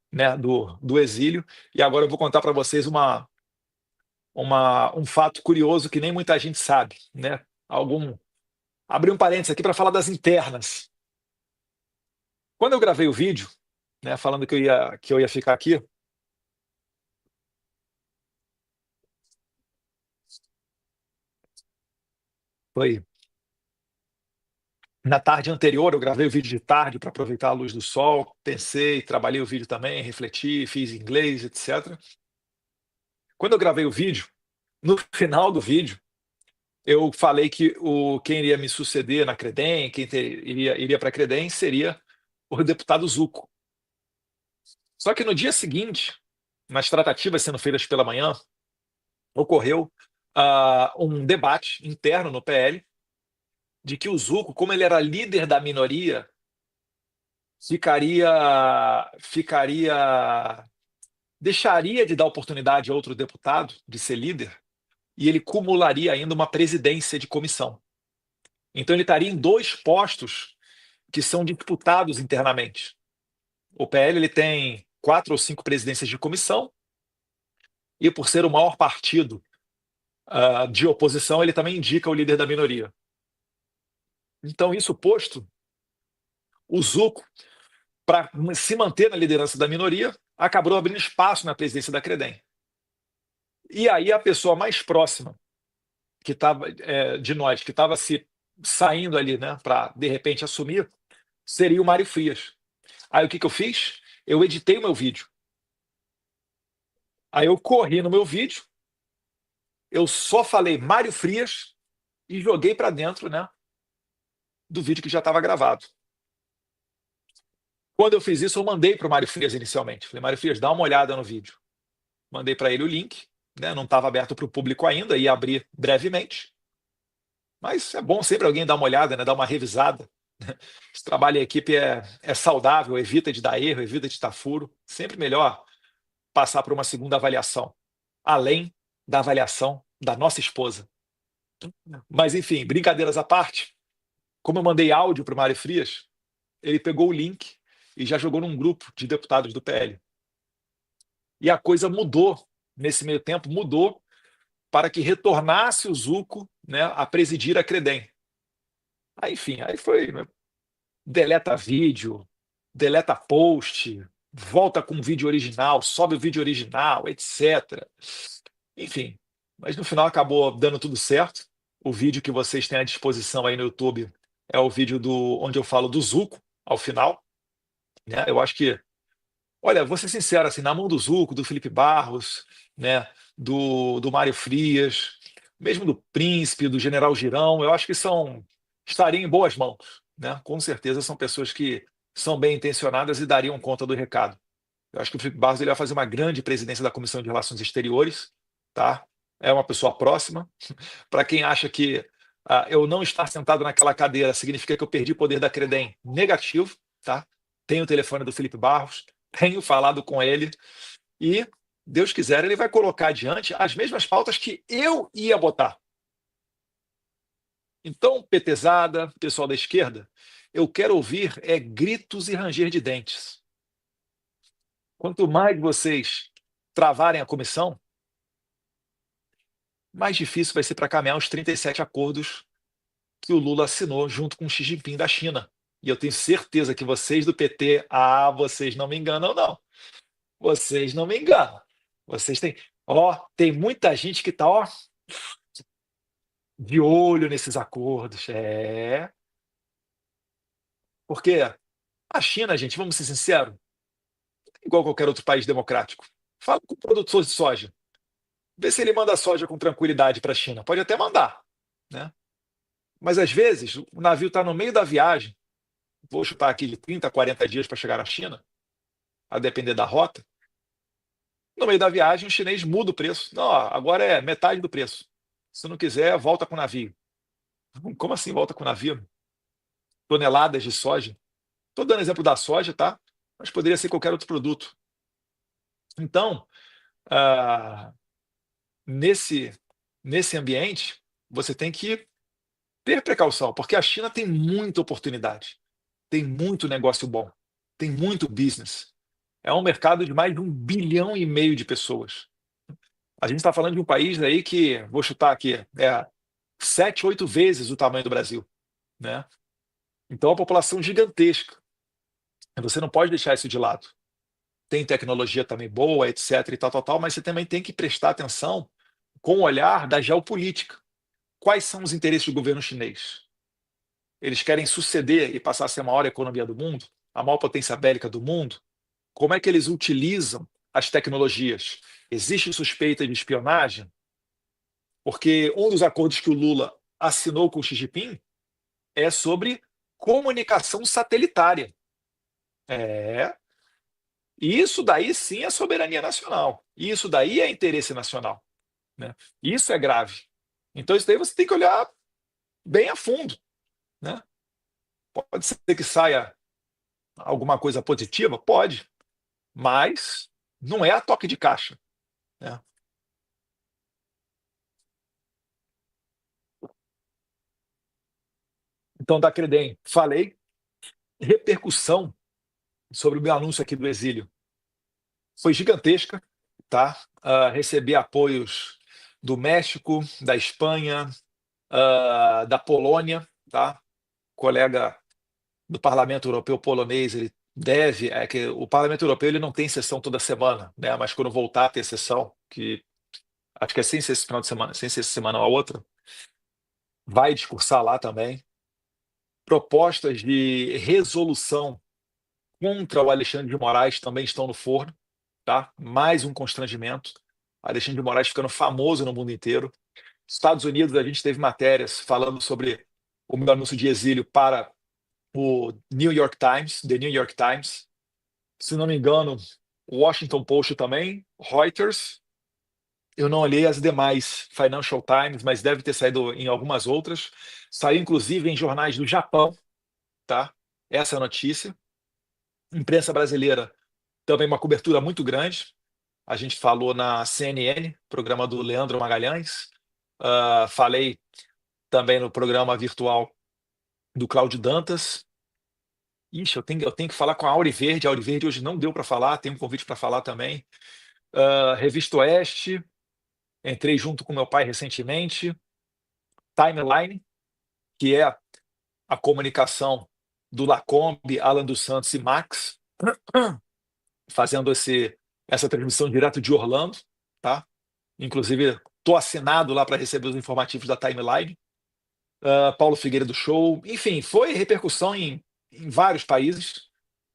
né, do exílio, e agora eu vou contar para vocês um fato curioso que nem muita gente sabe, né? Abri um parênteses aqui para falar das internas. Quando eu gravei o vídeo, né, falando que eu ia ficar aqui, foi na tarde anterior, eu gravei o vídeo de tarde para aproveitar a luz do sol, pensei, trabalhei o vídeo também, refleti, fiz inglês, etc. Quando eu gravei o vídeo, no final do vídeo, eu falei que quem iria me suceder na Credem, iria para a Credem, seria o deputado Zucco. Só que no dia seguinte, nas tratativas sendo feitas pela manhã, ocorreu um debate interno no PL de que o Zucco, como ele era líder da minoria, ficaria, deixaria de dar oportunidade a outro deputado de ser líder e ele cumularia ainda uma presidência de comissão. Então ele estaria em dois postos que são disputados internamente. O PL ele tem 4 ou 5 presidências de comissão e, por ser o maior partido de oposição, ele também indica o líder da minoria. Então, isso posto, o Zucco, para se manter na liderança da minoria, acabou abrindo espaço na presidência da Credem. E aí a pessoa mais próxima que estava de nós, que estava se saindo ali, né, para de repente assumir, seria o Mário Frias. Aí o que eu fiz? Eu editei o meu vídeo. Aí eu corri no meu vídeo, eu só falei Mário Frias e joguei para dentro, né, do vídeo que já estava gravado. Quando eu fiz isso, eu mandei para o Mário Frias inicialmente. Falei, Mário Frias, dá uma olhada no vídeo. Mandei para ele o link, né, não estava aberto para o público ainda, ia abrir brevemente. Mas é bom sempre alguém dar uma olhada, né, dar uma revisada. Esse trabalho em equipe é saudável, evita de dar erro, evita de estar furo. Sempre melhor passar por uma segunda avaliação, além da avaliação da nossa esposa. Mas, enfim, brincadeiras à parte, como eu mandei áudio para o Mário Frias, ele pegou o link e já jogou num grupo de deputados do PL. E a coisa mudou, nesse meio tempo, mudou para que retornasse o Zucco, né, a presidir a Credem. Aí, enfim, aí foi, né, deleta vídeo, deleta post, volta com o vídeo original, sobe o vídeo original, etc. Enfim, mas no final acabou dando tudo certo. O vídeo que vocês têm à disposição aí no YouTube é o vídeo onde eu falo do Zucco, ao final, né? Eu acho que, olha, vou ser sincero, assim, na mão do Zucco, do Felipe Barros, né, do Mário Frias, mesmo do Príncipe, do General Girão, eu acho que estariam em boas mãos, né? Com certeza são pessoas que são bem intencionadas e dariam conta do recado. Eu acho que o Felipe Barros ele vai fazer uma grande presidência da Comissão de Relações Exteriores, tá? É uma pessoa próxima. Para quem acha que eu não estar sentado naquela cadeira significa que eu perdi o poder da Credem, negativo, tá? Tenho o telefone do Felipe Barros, tenho falado com ele e, Deus quiser, ele vai colocar adiante as mesmas pautas que eu ia botar. Então, petezada, pessoal da esquerda, eu quero ouvir gritos e ranger de dentes. Quanto mais vocês travarem a comissão, mais difícil vai ser para caminhar os 37 acordos que o Lula assinou junto com o Xi Jinping da China. E eu tenho certeza que vocês do PT, vocês não me enganam, não. Vocês não me enganam. Vocês têm, tem muita gente que está, de olho nesses acordos. Porque a China, gente, vamos ser sinceros, igual qualquer outro país democrático. Fala com o produtor de soja. Vê se ele manda soja com tranquilidade para a China. Pode até mandar, né? Mas às vezes o navio está no meio da viagem, vou chutar aqui de 30 a 40 dias para chegar na China, a depender da rota. No meio da viagem, o chinês muda o preço. Não, agora é metade do preço. Se não quiser, volta com o navio. Como assim volta com o navio? Toneladas de soja. Estou dando exemplo da soja, tá? Mas poderia ser qualquer outro produto. Então, ah, nesse, nesse ambiente, você tem que ter precaução, porque a China tem muita oportunidade, tem muito negócio bom, tem muito business. É um mercado de mais de 1,5 bilhão de pessoas. A gente está falando de um país aí que, vou chutar aqui, 7, 8 vezes o tamanho do Brasil. né? Então, é uma população gigantesca. Você não pode deixar isso de lado. Tem tecnologia também boa, etc, e tal, tal, tal, mas você também tem que prestar atenção com o olhar da geopolítica. Quais são os interesses do governo chinês? Eles querem suceder e passar a ser a maior economia do mundo, a maior potência bélica do mundo? Como é que eles utilizam as tecnologias? Existe suspeita de espionagem? Porque um dos acordos que o Lula assinou com o Xi Jinping é sobre comunicação satelitária. É, isso daí sim é soberania nacional. Isso daí é interesse nacional, né? Isso é grave. Então isso daí você tem que olhar bem a fundo, né? Pode ser que saia alguma coisa positiva? Pode, mas não é a toque de caixa, né? Então, da Credem, falei, repercussão sobre o meu anúncio aqui do exílio foi gigantesca, tá? Recebi apoios do México, da Espanha, da Polônia, tá? Colega do Parlamento Europeu polonês, ele deve, é que o Parlamento Europeu ele não tem sessão toda semana, né? Mas quando voltar a ter sessão, que acho que é sem ser esse final de semana, sem ser essa semana ou a outra, vai discursar lá também. Propostas de resolução contra o Alexandre de Moraes também estão no forno, tá? Mais um constrangimento. Alexandre de Moraes ficando famoso no mundo inteiro. Estados Unidos, a gente teve matérias falando sobre o meu anúncio de exílio para o New York Times, The New York Times. Se não me engano, o Washington Post também, Reuters. Eu não olhei as demais Financial Times, mas deve ter saído em algumas outras. Saiu inclusive em jornais do Japão, tá? Essa é a notícia. Imprensa brasileira também uma cobertura muito grande. A gente falou na CNN, programa do Leandro Magalhães. Falei também no programa virtual do Cláudio Dantas. Ixi, eu tenho que falar com a Auri Verde. A Auri Verde hoje não deu para falar, tem um convite para falar também. Revista Oeste, entrei junto com meu pai recentemente. Timeline, que é a comunicação do Lacombe, Alan dos Santos e Max, fazendo essa transmissão direto de Orlando, tá? Inclusive, estou assinado lá para receber os informativos da Timeline. Paulo Figueiredo Show, enfim, foi repercussão em vários países.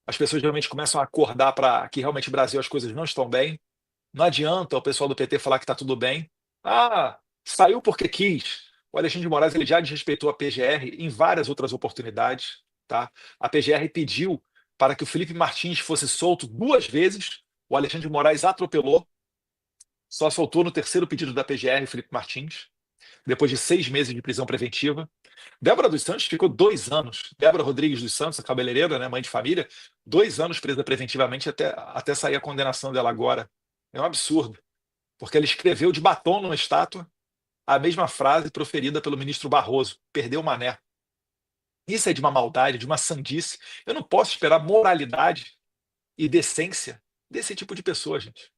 As pessoas realmente começam a acordar para que realmente no Brasil as coisas não estão bem. Não adianta o pessoal do PT falar que está tudo bem. Saiu porque quis. O Alexandre de Moraes ele já desrespeitou a PGR em várias outras oportunidades, tá? A PGR pediu para que o Felipe Martins fosse solto duas vezes. O Alexandre de Moraes atropelou, só soltou no terceiro pedido da PGR o Felipe Martins, depois de 6 meses de prisão preventiva. Débora dos Santos ficou 2 anos. Débora Rodrigues dos Santos, a cabeleireira, né, mãe de família, 2 anos presa preventivamente até sair a condenação dela agora. É um absurdo, porque ela escreveu de batom numa estátua a mesma frase proferida pelo ministro Barroso: perdeu o mané. Isso é de uma maldade, de uma sandice. Eu não posso esperar moralidade e decência desse tipo de pessoa, gente.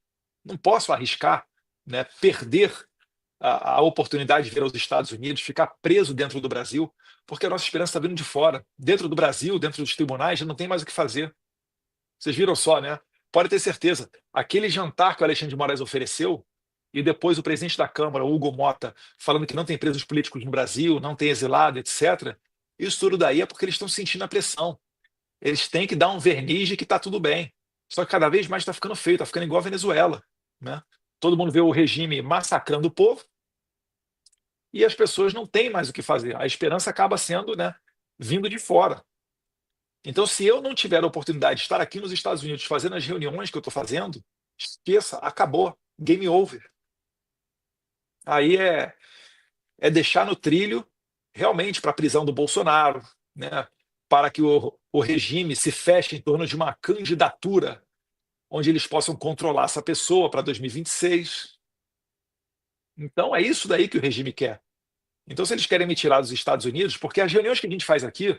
Não posso arriscar, né, perder a oportunidade de vir aos Estados Unidos, ficar preso dentro do Brasil, porque a nossa esperança está vindo de fora. Dentro do Brasil, dentro dos tribunais, já não tem mais o que fazer. Vocês viram só, né? Pode ter certeza. Aquele jantar que o Alexandre de Moraes ofereceu, e depois o presidente da Câmara, o Hugo Mota, falando que não tem presos políticos no Brasil, não tem exilado, etc. Isso tudo daí é porque eles estão sentindo a pressão. Eles têm que dar um verniz de que está tudo bem. Só que cada vez mais está ficando feio, está ficando igual a Venezuela, né? Todo mundo vê o regime massacrando o povo e as pessoas não têm mais o que fazer. A esperança acaba sendo, né, vindo de fora. Então, se eu não tiver a oportunidade de estar aqui nos Estados Unidos fazendo as reuniões que eu estou fazendo, esqueça, acabou, game over. Aí é deixar no trilho realmente para a prisão do Bolsonaro, né, para que o regime se feche em torno de uma candidatura onde eles possam controlar essa pessoa para 2026. Então, é isso daí que o regime quer. Então, se eles querem me tirar dos Estados Unidos, porque as reuniões que a gente faz aqui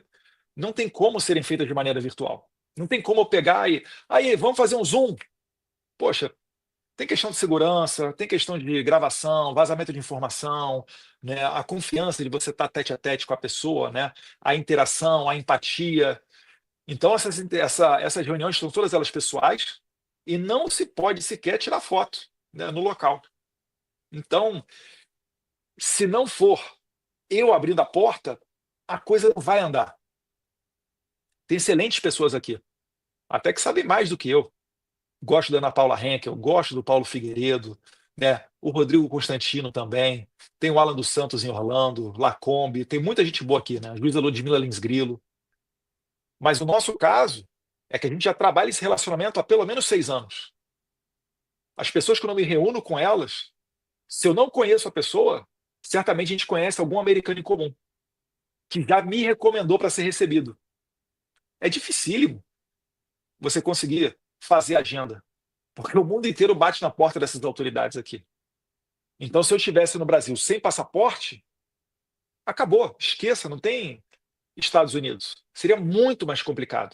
não tem como serem feitas de maneira virtual. Não tem como eu pegar e. Aí, vamos fazer um Zoom. Poxa, Tem questão de segurança, tem questão de gravação, vazamento de informação, né, a confiança de você estar tete a tete com a pessoa, né, a interação, a empatia. Então essas reuniões são todas elas pessoais e não se pode sequer tirar foto, né, no local. Então, se não for eu abrindo a porta, a coisa não vai andar. Tem excelentes pessoas aqui, até que sabem mais do que eu. Gosto da Ana Paula Henkel, gosto do Paulo Figueiredo, né? O Rodrigo Constantino também. Tem o Alan dos Santos em Orlando, Lacombe, tem muita gente boa aqui, né? A Luísa Ludmila Lins Grilo. Mas o nosso caso é que a gente já trabalha esse relacionamento há pelo menos 6 anos. As pessoas, quando eu me reúno com elas, se eu não conheço a pessoa, certamente a gente conhece algum americano em comum, que já me recomendou para ser recebido. É dificílimo você conseguir fazer agenda, porque o mundo inteiro bate na porta dessas autoridades aqui. Então, se eu estivesse no Brasil sem passaporte, acabou, esqueça, não tem Estados Unidos. Seria muito mais complicado.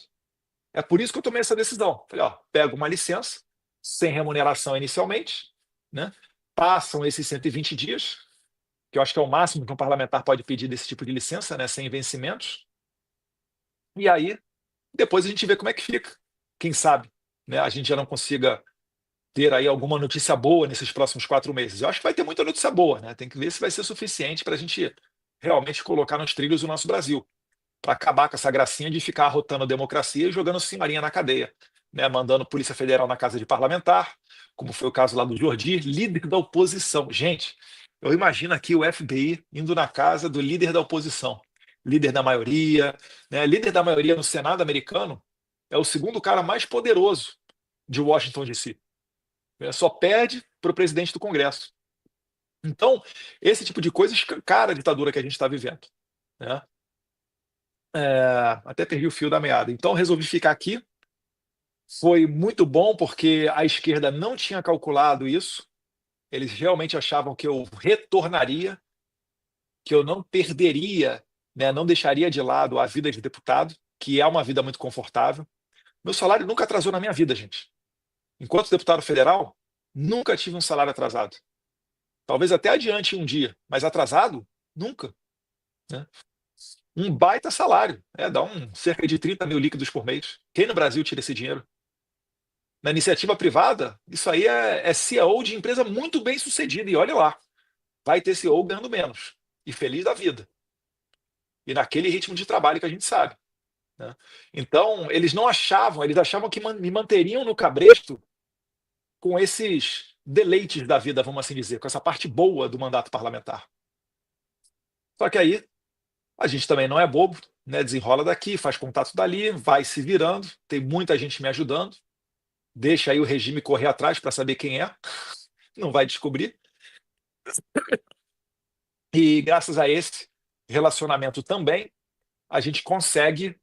É por isso que eu tomei essa decisão. Falei, ó, pego uma licença, sem remuneração inicialmente, né? Passam esses 120 dias, que eu acho que é o máximo que um parlamentar pode pedir desse tipo de licença, né? Sem vencimentos. E aí, depois a gente vê como é que fica. Quem sabe, né? A gente já não consiga ter aí alguma notícia boa nesses próximos 4 meses. Eu acho que vai ter muita notícia boa, né? Tem que ver se vai ser suficiente para a gente realmente colocar nos trilhos o nosso Brasil, para acabar com essa gracinha de ficar arrotando a democracia e jogando senhorinha na cadeia, né? Mandando Polícia Federal na casa de parlamentar, como foi o caso lá do Jordi, líder da oposição. Gente, eu imagino aqui o FBI indo na casa do líder da oposição, líder da maioria, né? Líder da maioria no Senado americano é o segundo cara mais poderoso de Washington, D.C. Só perde para o presidente do Congresso. Então, esse tipo de coisa escancara a ditadura que a gente está vivendo, né? Até perdi o fio da meada. Então, resolvi ficar aqui. Foi muito bom porque a esquerda não tinha calculado isso. Eles realmente achavam que eu retornaria, que eu não perderia, né, não deixaria de lado a vida de deputado, que é uma vida muito confortável. Meu salário nunca atrasou na minha vida, gente. Enquanto deputado federal, nunca tive um salário atrasado. Talvez até adiante um dia, mas atrasado? Nunca, né? Um baita salário, dá cerca de 30 mil líquidos por mês. Quem no Brasil tira esse dinheiro? Na iniciativa privada, isso aí é CEO de empresa muito bem sucedida, e olha lá, vai ter CEO ganhando menos, e feliz da vida, e naquele ritmo de trabalho que a gente sabe, né? Então, eles achavam que me manteriam no cabresto com esses deleites da vida, vamos assim dizer, com essa parte boa do mandato parlamentar. Só que aí a gente também não é bobo, né? Desenrola daqui, faz contato dali, vai se virando, tem muita gente me ajudando, deixa aí o regime correr atrás para saber quem é, não vai descobrir. E graças a esse relacionamento também, a gente consegue,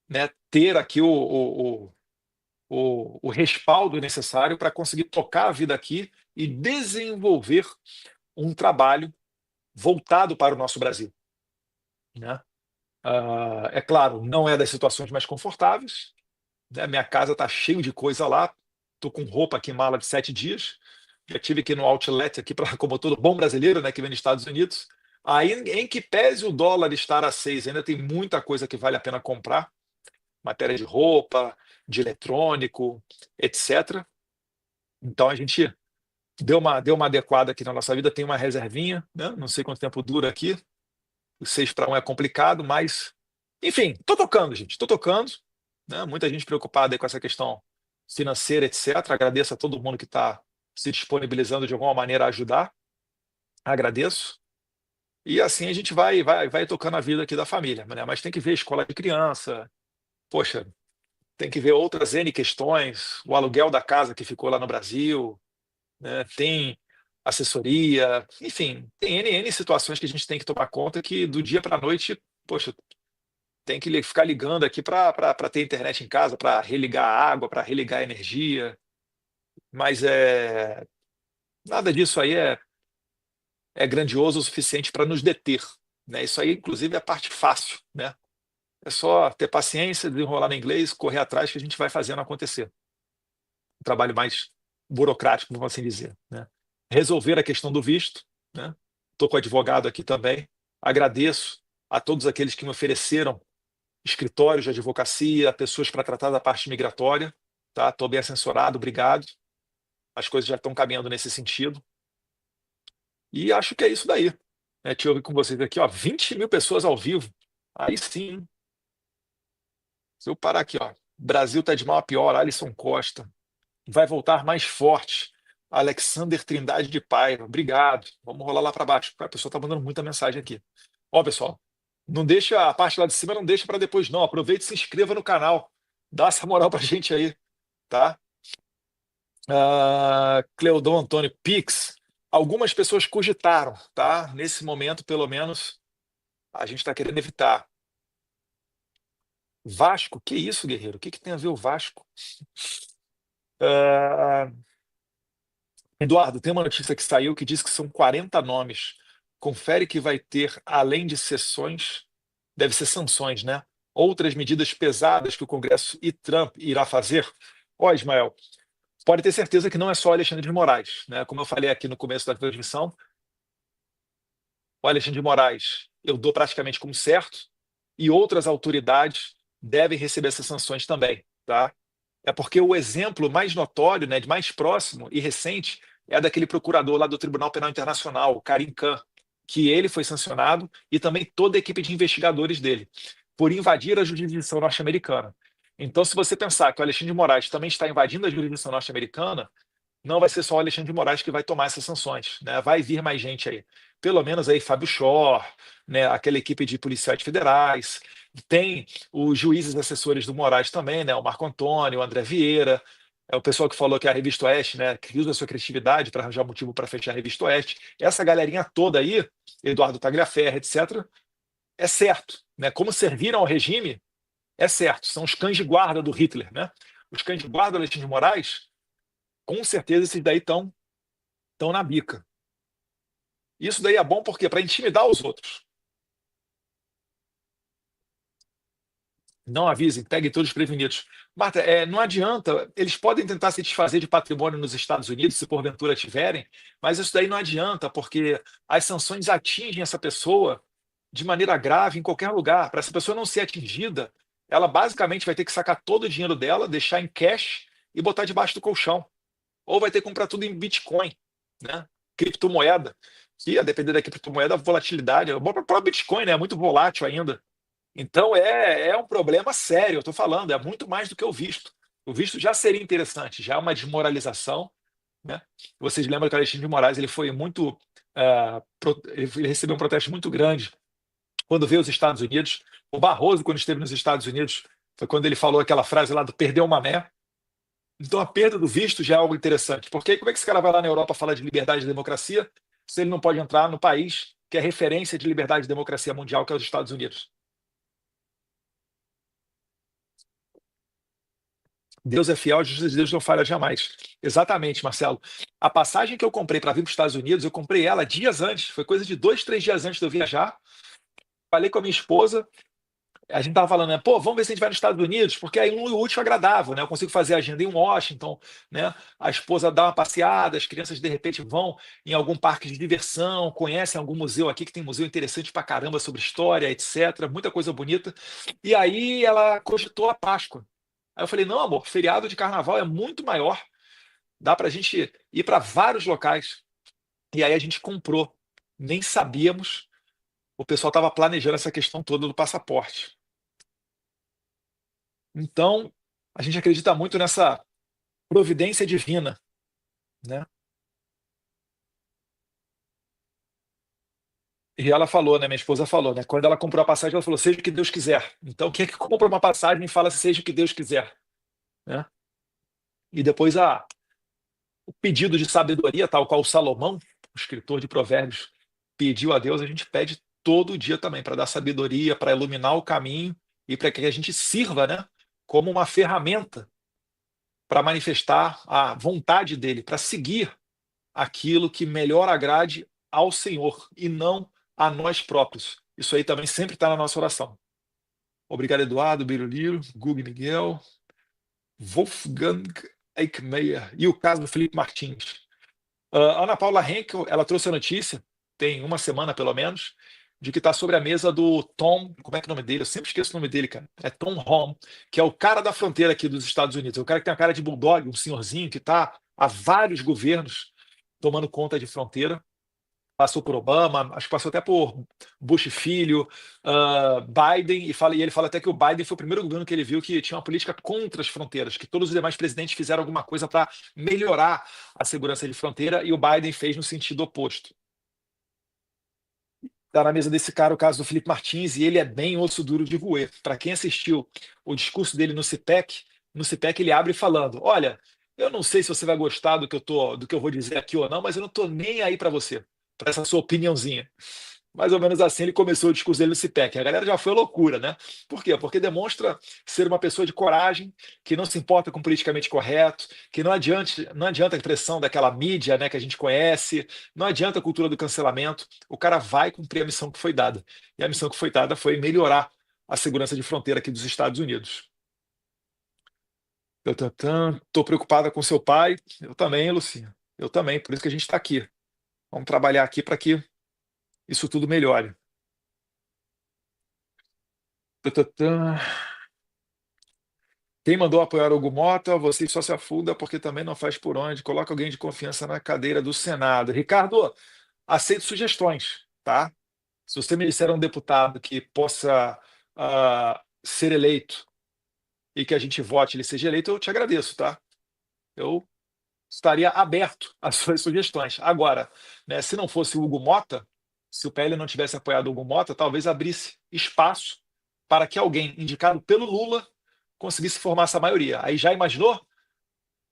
né, ter aqui o respaldo necessário para conseguir tocar a vida aqui e desenvolver um trabalho voltado para o nosso Brasil, né? É claro, não é das situações mais confortáveis, né? Minha casa está cheio de coisa lá, estou com roupa aqui em mala de 7 dias, já tive aqui no outlet aqui para como todo bom brasileiro, né, que vem dos Estados Unidos. Aí, em que pese o dólar estar a 6, ainda tem muita coisa que vale a pena comprar, matéria de roupa, de eletrônico, etc. Então a gente deu uma adequada aqui na nossa vida, tem uma reservinha, né? Não sei quanto tempo dura aqui, o 6 para 1 é complicado, mas enfim, tô tocando, gente, tô tocando, né? Muita gente preocupada aí com essa questão financeira, etc. Agradeço a todo mundo que está se disponibilizando de alguma maneira a ajudar, agradeço. E assim a gente vai tocando a vida aqui da família, né? Mas tem que ver escola de criança, poxa, tem que ver outras N questões, o aluguel da casa que ficou lá no Brasil, né? Tem assessoria, enfim, tem N situações que a gente tem que tomar conta que do dia para a noite, poxa, tem que ficar ligando aqui para ter internet em casa, para religar a água, para religar a energia, mas nada disso aí é grandioso o suficiente para nos deter, né? Isso aí, inclusive, é a parte fácil, né? É só ter paciência, desenrolar no inglês, correr atrás que a gente vai fazendo acontecer. Um trabalho mais burocrático, vamos assim dizer, né? Resolver a questão do visto, né? Estou com o advogado aqui também. Agradeço a todos aqueles que me ofereceram escritórios de advocacia, pessoas para tratar da parte migratória, tá? Estou bem assessorado, obrigado. As coisas já estão caminhando nesse sentido. E acho que é isso daí. Deixa eu ver com vocês aqui, ó, 20 mil pessoas ao vivo. Aí sim. Se eu parar aqui, ó, Brasil tá de mal a pior, Alisson Costa. Vai voltar mais forte. Alexander Trindade de Paiva, obrigado. Vamos rolar lá para baixo. A pessoa tá mandando muita mensagem aqui. Ó, pessoal, não deixa a parte lá de cima, não deixa para depois, não. Aproveita e se inscreva no canal. Dá essa moral pra gente aí, tá? Cleodon Antônio Pix. Algumas pessoas cogitaram, tá? Nesse momento, pelo menos, a gente está querendo evitar. Vasco, que isso, guerreiro? O que que tem a ver o Vasco? Ah, Eduardo, tem uma notícia que saiu que diz que são 40 nomes. Confere que vai ter, além de sessões, deve ser sanções, né? Outras medidas pesadas que o Congresso e Trump irá fazer. Ó, Ismael, pode ter certeza que não é só Alexandre de Moraes, né? Como eu falei aqui no começo da transmissão, o Alexandre de Moraes eu dou praticamente como certo, e outras autoridades devem receber essas sanções também, tá? É porque o exemplo mais notório, né, de mais próximo e recente, é daquele procurador lá do Tribunal Penal Internacional, o Karim Khan, que ele foi sancionado e também toda a equipe de investigadores dele, por invadir a jurisdição norte-americana. Então, se você pensar que o Alexandre de Moraes também está invadindo a jurisdição norte-americana, não vai ser só o Alexandre de Moraes que vai tomar essas sanções, né? Vai vir mais gente aí. Pelo menos aí Fábio Schor, né? Aquela equipe de policiais federais. Tem os juízes assessores do Moraes também, né? O Marco Antônio, o André Vieira. É o pessoal que falou que a Revista Oeste, né? Que usa a sua criatividade para arranjar motivo para fechar a Revista Oeste. Essa galerinha toda aí, Eduardo Tagliaferri, etc., é certo, né? Como serviram ao regime, é certo. São os cães de guarda do Hitler, né? Os cães de guarda do Alexandre de Moraes, com certeza esses daí estão na bica. Isso daí é bom porque para intimidar os outros. Não avisem, peguem todos prevenidos. Marta, não adianta, eles podem tentar se desfazer de patrimônio nos Estados Unidos, se porventura tiverem, mas isso daí não adianta, porque as sanções atingem essa pessoa de maneira grave em qualquer lugar. Para essa pessoa não ser atingida, ela basicamente vai ter que sacar todo o dinheiro dela, deixar em cash e botar debaixo do colchão. Ou vai ter que comprar tudo em Bitcoin, né? Criptomoeda. Que, a depender da criptomoeda, a volatilidade. O próprio Bitcoin, né? É muito volátil ainda. Então é um problema sério, eu estou falando, é muito mais do que o visto. O visto já seria interessante, já é uma desmoralização, né? Vocês lembram que o Alexandre de Moraes ele foi muito. Ele recebeu um protesto muito grande quando veio aos Estados Unidos. O Barroso, quando esteve nos Estados Unidos, foi quando ele falou aquela frase lá do perdeu o mané. Então a perda do visto já é algo interessante. Porque como é que esse cara vai lá na Europa falar de liberdade e democracia se ele não pode entrar no país que é referência de liberdade e democracia mundial, que é os Estados Unidos? Deus é fiel, a justiça de Deus não falha jamais. Exatamente, Marcelo. A passagem que eu comprei para vir para os Estados Unidos, eu comprei ela dias antes. Foi coisa de 2, 3 dias antes de eu viajar. Falei com a minha esposa. A gente estava falando, né? Pô, vamos ver se a gente vai nos Estados Unidos, porque aí um útil agradável, né? Eu consigo fazer a agenda em Washington, né? A esposa dá uma passeada, as crianças de repente vão em algum parque de diversão, conhecem algum museu aqui que tem museu interessante pra caramba sobre história, etc. Muita coisa bonita. E aí ela cogitou a Páscoa. Aí eu falei, não, amor, feriado de carnaval é muito maior, dá pra gente ir para vários locais. E aí a gente comprou. Nem sabíamos, o pessoal estava planejando essa questão toda do passaporte. Então, a gente acredita muito nessa providência divina, né? E ela falou, né? Minha esposa falou, né? Quando ela comprou a passagem, ela falou, seja o que Deus quiser. Então, quem é que compra uma passagem e fala seja o que Deus quiser, né? E depois o pedido de sabedoria, tal qual Salomão, o escritor de Provérbios, pediu a Deus, a gente pede todo dia também, para dar sabedoria, para iluminar o caminho e para que a gente sirva, né? Como uma ferramenta para manifestar a vontade dele, para seguir aquilo que melhor agrade ao Senhor e não a nós próprios. Isso aí também sempre está na nossa oração. Obrigado, Eduardo, Biruliro, Gug Miguel, Wolfgang. Eichmeier e o caso do Felipe Martins. A Ana Paula Henkel, ela trouxe a notícia, tem uma semana pelo menos, de que está sobre a mesa do Tom, como é que é o nome dele? Eu sempre esqueço o nome dele, cara. É Tom Home, que é o cara da fronteira aqui dos Estados Unidos. É o cara que tem a cara de bulldog, um senhorzinho que está há vários governos tomando conta de fronteira. Passou por Obama, acho que passou até por Bush filho, Biden, e ele fala até que o Biden foi o primeiro governo que ele viu que tinha uma política contra as fronteiras, que todos os demais presidentes fizeram alguma coisa para melhorar a segurança de fronteira, e o Biden fez no sentido oposto. Está na mesa desse cara o caso do Felipe Martins, e ele é bem osso duro de roer. Para quem assistiu o discurso dele no CPEC ele abre falando: olha, eu não sei se você vai gostar do que eu vou dizer aqui ou não, mas eu não estou nem aí para você, para essa sua opiniãozinha. Mais ou menos assim ele começou o discurso dele no CPEC. A galera já foi loucura, né? Por quê? Porque demonstra ser uma pessoa de coragem, que não se importa com o politicamente correto, que não adianta a pressão daquela mídia, né, que a gente conhece, não adianta a cultura do cancelamento. O cara vai cumprir a missão que foi dada. E a missão que foi dada foi melhorar a segurança de fronteira aqui dos Estados Unidos. Estou preocupada com seu pai. Eu também, Lucinha. Eu também. Por isso que a gente está aqui. Vamos trabalhar aqui para que isso tudo melhore. Tatatã. Quem mandou apoiar o Hugo Mota, você só se afunda porque também não faz por onde. Coloca alguém de confiança na cadeira do Senado. Ricardo, aceito sugestões, tá? Se você me disser um deputado que possa ser eleito e que a gente vote ele seja eleito, eu te agradeço, tá? Eu estaria aberto às suas sugestões. Agora, né, se não fosse o Hugo Mota, se o PL não tivesse apoiado o Hugo Mota, talvez abrisse espaço para que alguém indicado pelo Lula conseguisse formar essa maioria. Aí já imaginou?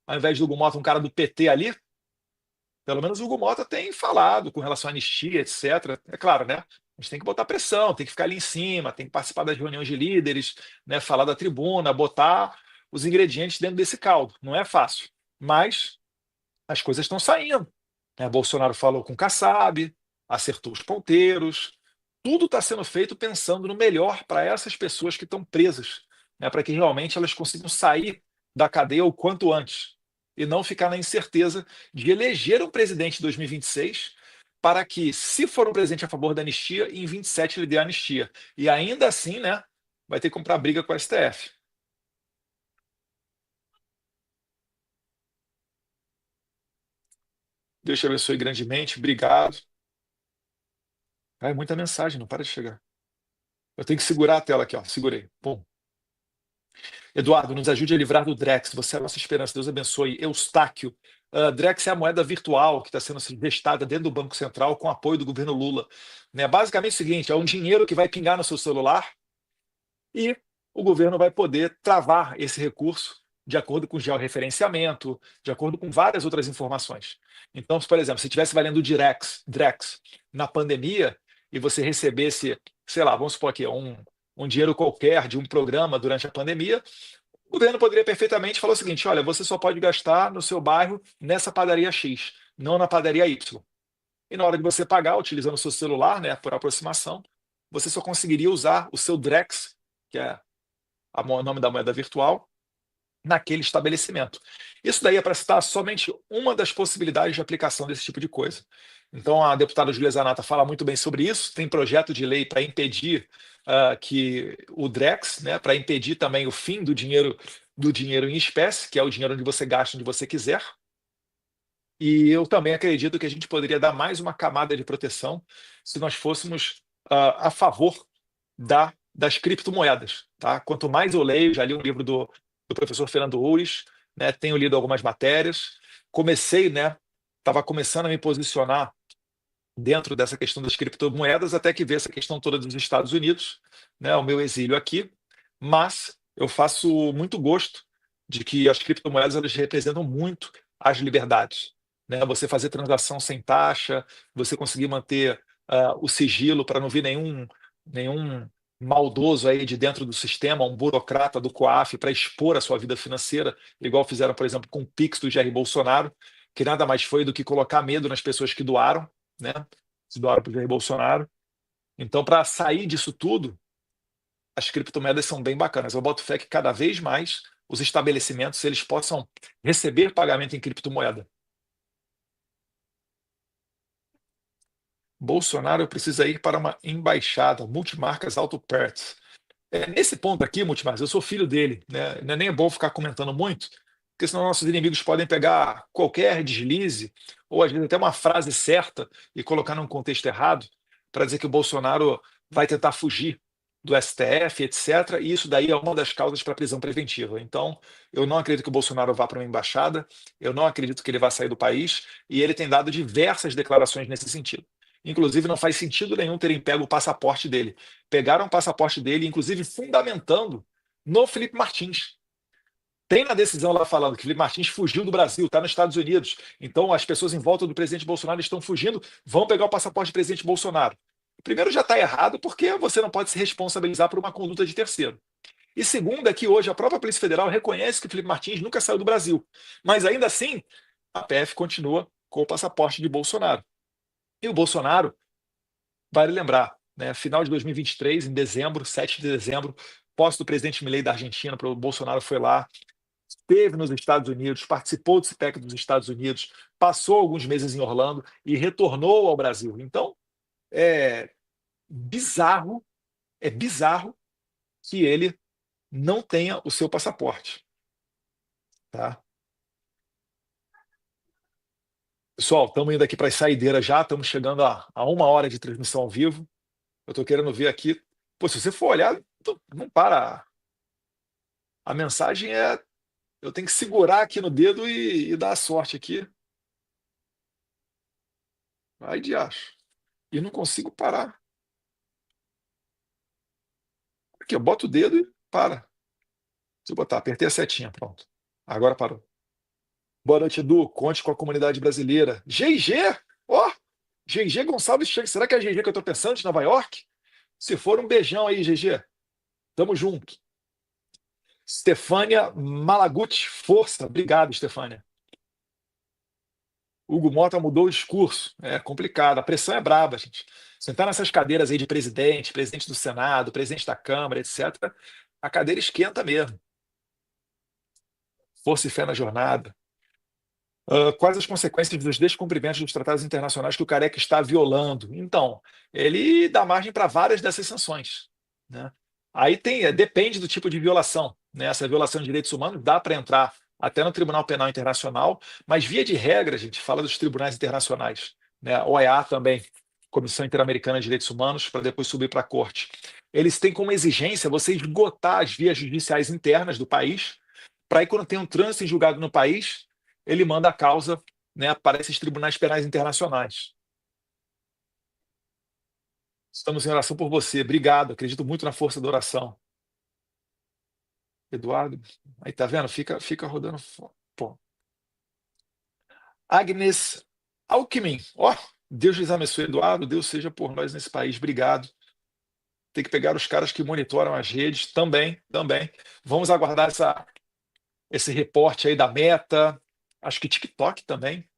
Ao invés do Hugo Mota, um cara do PT ali, pelo menos o Hugo Mota tem falado com relação à anistia, etc. É claro, né? A gente tem que botar pressão, tem que ficar ali em cima, tem que participar das reuniões de líderes, né? Falar da tribuna, botar os ingredientes dentro desse caldo. Não é fácil, mas as coisas estão saindo, né? Bolsonaro falou com Kassab, acertou os ponteiros, tudo está sendo feito pensando no melhor para essas pessoas que estão presas, né? Para que realmente elas consigam sair da cadeia o quanto antes e não ficar na incerteza de eleger um presidente em 2026 para que, se for um presidente a favor da anistia, em 27 ele dê a anistia. E ainda assim, né, vai ter que comprar briga com a STF. Deus te abençoe grandemente, obrigado. É muita mensagem, não para de chegar. Eu tenho que segurar a tela aqui, ó. Segurei. Bom. Eduardo, nos ajude a livrar do Drex. Você é a nossa esperança. Deus abençoe. Eustáquio. Drex é a moeda virtual que está sendo gestada dentro do Banco Central com apoio do governo Lula. Né? Basicamente é o seguinte: é um dinheiro que vai pingar no seu celular e o governo vai poder travar esse recurso de acordo com o georreferenciamento, de acordo com várias outras informações. Então, por exemplo, se estivesse valendo o Drex na pandemia e você recebesse, sei lá, vamos supor aqui, um dinheiro qualquer de um programa durante a pandemia, o governo poderia perfeitamente falar o seguinte: olha, você só pode gastar no seu bairro nessa padaria X, não na padaria Y. E na hora de você pagar, utilizando o seu celular, né, por aproximação, você só conseguiria usar o seu Drex, que é o nome da moeda virtual, naquele estabelecimento. Isso daí é para citar somente uma das possibilidades de aplicação desse tipo de coisa. Então, a deputada Júlia Zanata fala muito bem sobre isso, tem projeto de lei para impedir que o Drex, né, para impedir também o fim do dinheiro em espécie, que é o dinheiro onde você gasta onde você quiser. E eu também acredito que a gente poderia dar mais uma camada de proteção se nós fôssemos a favor das criptomoedas. Tá? Quanto mais eu leio, já li um livro do professor Fernando Ures, né, tenho lido algumas matérias, comecei, né, estava começando a me posicionar dentro dessa questão das criptomoedas, até que veio essa questão toda dos Estados Unidos, né, o meu exílio aqui, mas eu faço muito gosto de que as criptomoedas elas representam muito as liberdades, né? Você fazer transação sem taxa, você conseguir manter o sigilo para não vir nenhum maldoso aí de dentro do sistema, um burocrata do COAF para expor a sua vida financeira, igual fizeram, por exemplo, com o Pix do Jair Bolsonaro, que nada mais foi do que colocar medo nas pessoas que doaram, né? Se doaram para o Jair Bolsonaro. Então, para sair disso tudo, as criptomoedas são bem bacanas. Eu boto fé que cada vez mais os estabelecimentos eles possam receber pagamento em criptomoeda. Bolsonaro precisa ir para uma embaixada, multimarcas Auto Parts. Nesse ponto aqui, Multimarcas, eu sou filho dele, né? Não é nem bom ficar comentando muito, porque senão nossos inimigos podem pegar qualquer deslize, ou às vezes até uma frase certa e colocar num contexto errado, para dizer que o Bolsonaro vai tentar fugir do STF, etc. E isso daí é uma das causas para a prisão preventiva. Então, eu não acredito que o Bolsonaro vá para uma embaixada, eu não acredito que ele vá sair do país, e ele tem dado diversas declarações nesse sentido. Inclusive, não faz sentido nenhum terem pego o passaporte dele. Pegaram o passaporte dele, inclusive fundamentando no Felipe Martins. Tem na decisão lá falando que Felipe Martins fugiu do Brasil, está nos Estados Unidos. Então as pessoas em volta do presidente Bolsonaro estão fugindo, vão pegar o passaporte do presidente Bolsonaro. Primeiro, já está errado, porque você não pode se responsabilizar por uma conduta de terceiro. E segundo, é que hoje a própria Polícia Federal reconhece que Felipe Martins nunca saiu do Brasil. Mas ainda assim, a PF continua com o passaporte de Bolsonaro. E o Bolsonaro, vale lembrar, né, final de 2023, em dezembro, 7 de dezembro, posse do presidente Milei da Argentina, o Bolsonaro foi lá, esteve nos Estados Unidos, participou do CPEC dos Estados Unidos, passou alguns meses em Orlando e retornou ao Brasil. Então, é bizarro, é bizarro que ele não tenha o seu passaporte, tá? Pessoal, estamos indo aqui para as saideiras já, estamos chegando a 1 hora de transmissão ao vivo. Eu estou querendo ver aqui. Pô, se você for olhar, não para. A mensagem é. Eu tenho que segurar aqui no dedo e dar a sorte aqui. Ai, de acho. E não consigo parar. Aqui, eu boto o dedo e para. Deixa eu botar, apertei a setinha, pronto. Agora parou. Boa noite, Edu. Conte com a comunidade brasileira. GG! Ó! GG Gonçalves Chang. Será que é a GG que eu tô pensando de Nova York? Se for, um beijão aí, GG. Tamo junto. Stefânia Malaguti, força. Obrigado, Stefânia. Hugo Mota mudou o discurso. É complicado. A pressão é braba, gente. Sentar nessas cadeiras aí de presidente, presidente do Senado, presidente da Câmara, etc., a cadeira esquenta mesmo. Força e fé na jornada. Quais as consequências dos descumprimentos dos tratados internacionais que o Careca está violando? Então, ele dá margem para várias dessas sanções, né? Aí depende do tipo de violação, né? Essa violação de direitos humanos dá para entrar até no Tribunal Penal Internacional, mas via de regra, a gente fala dos tribunais internacionais, né? OEA também, Comissão Interamericana de Direitos Humanos, para depois subir para a corte. Eles têm como exigência você esgotar as vias judiciais internas do país, para aí quando tem um trânsito em julgado no país, ele manda a causa, né, para esses tribunais penais internacionais. Estamos em oração por você. Obrigado. Acredito muito na força da oração. Eduardo, aí tá vendo? Fica rodando. Pô. Agnes Alckmin. Ó, Deus lhes abençoe, Eduardo. Deus seja por nós nesse país. Obrigado. Tem que pegar os caras que monitoram as redes também, também. Vamos aguardar esse reporte aí da Meta. Acho que TikTok também.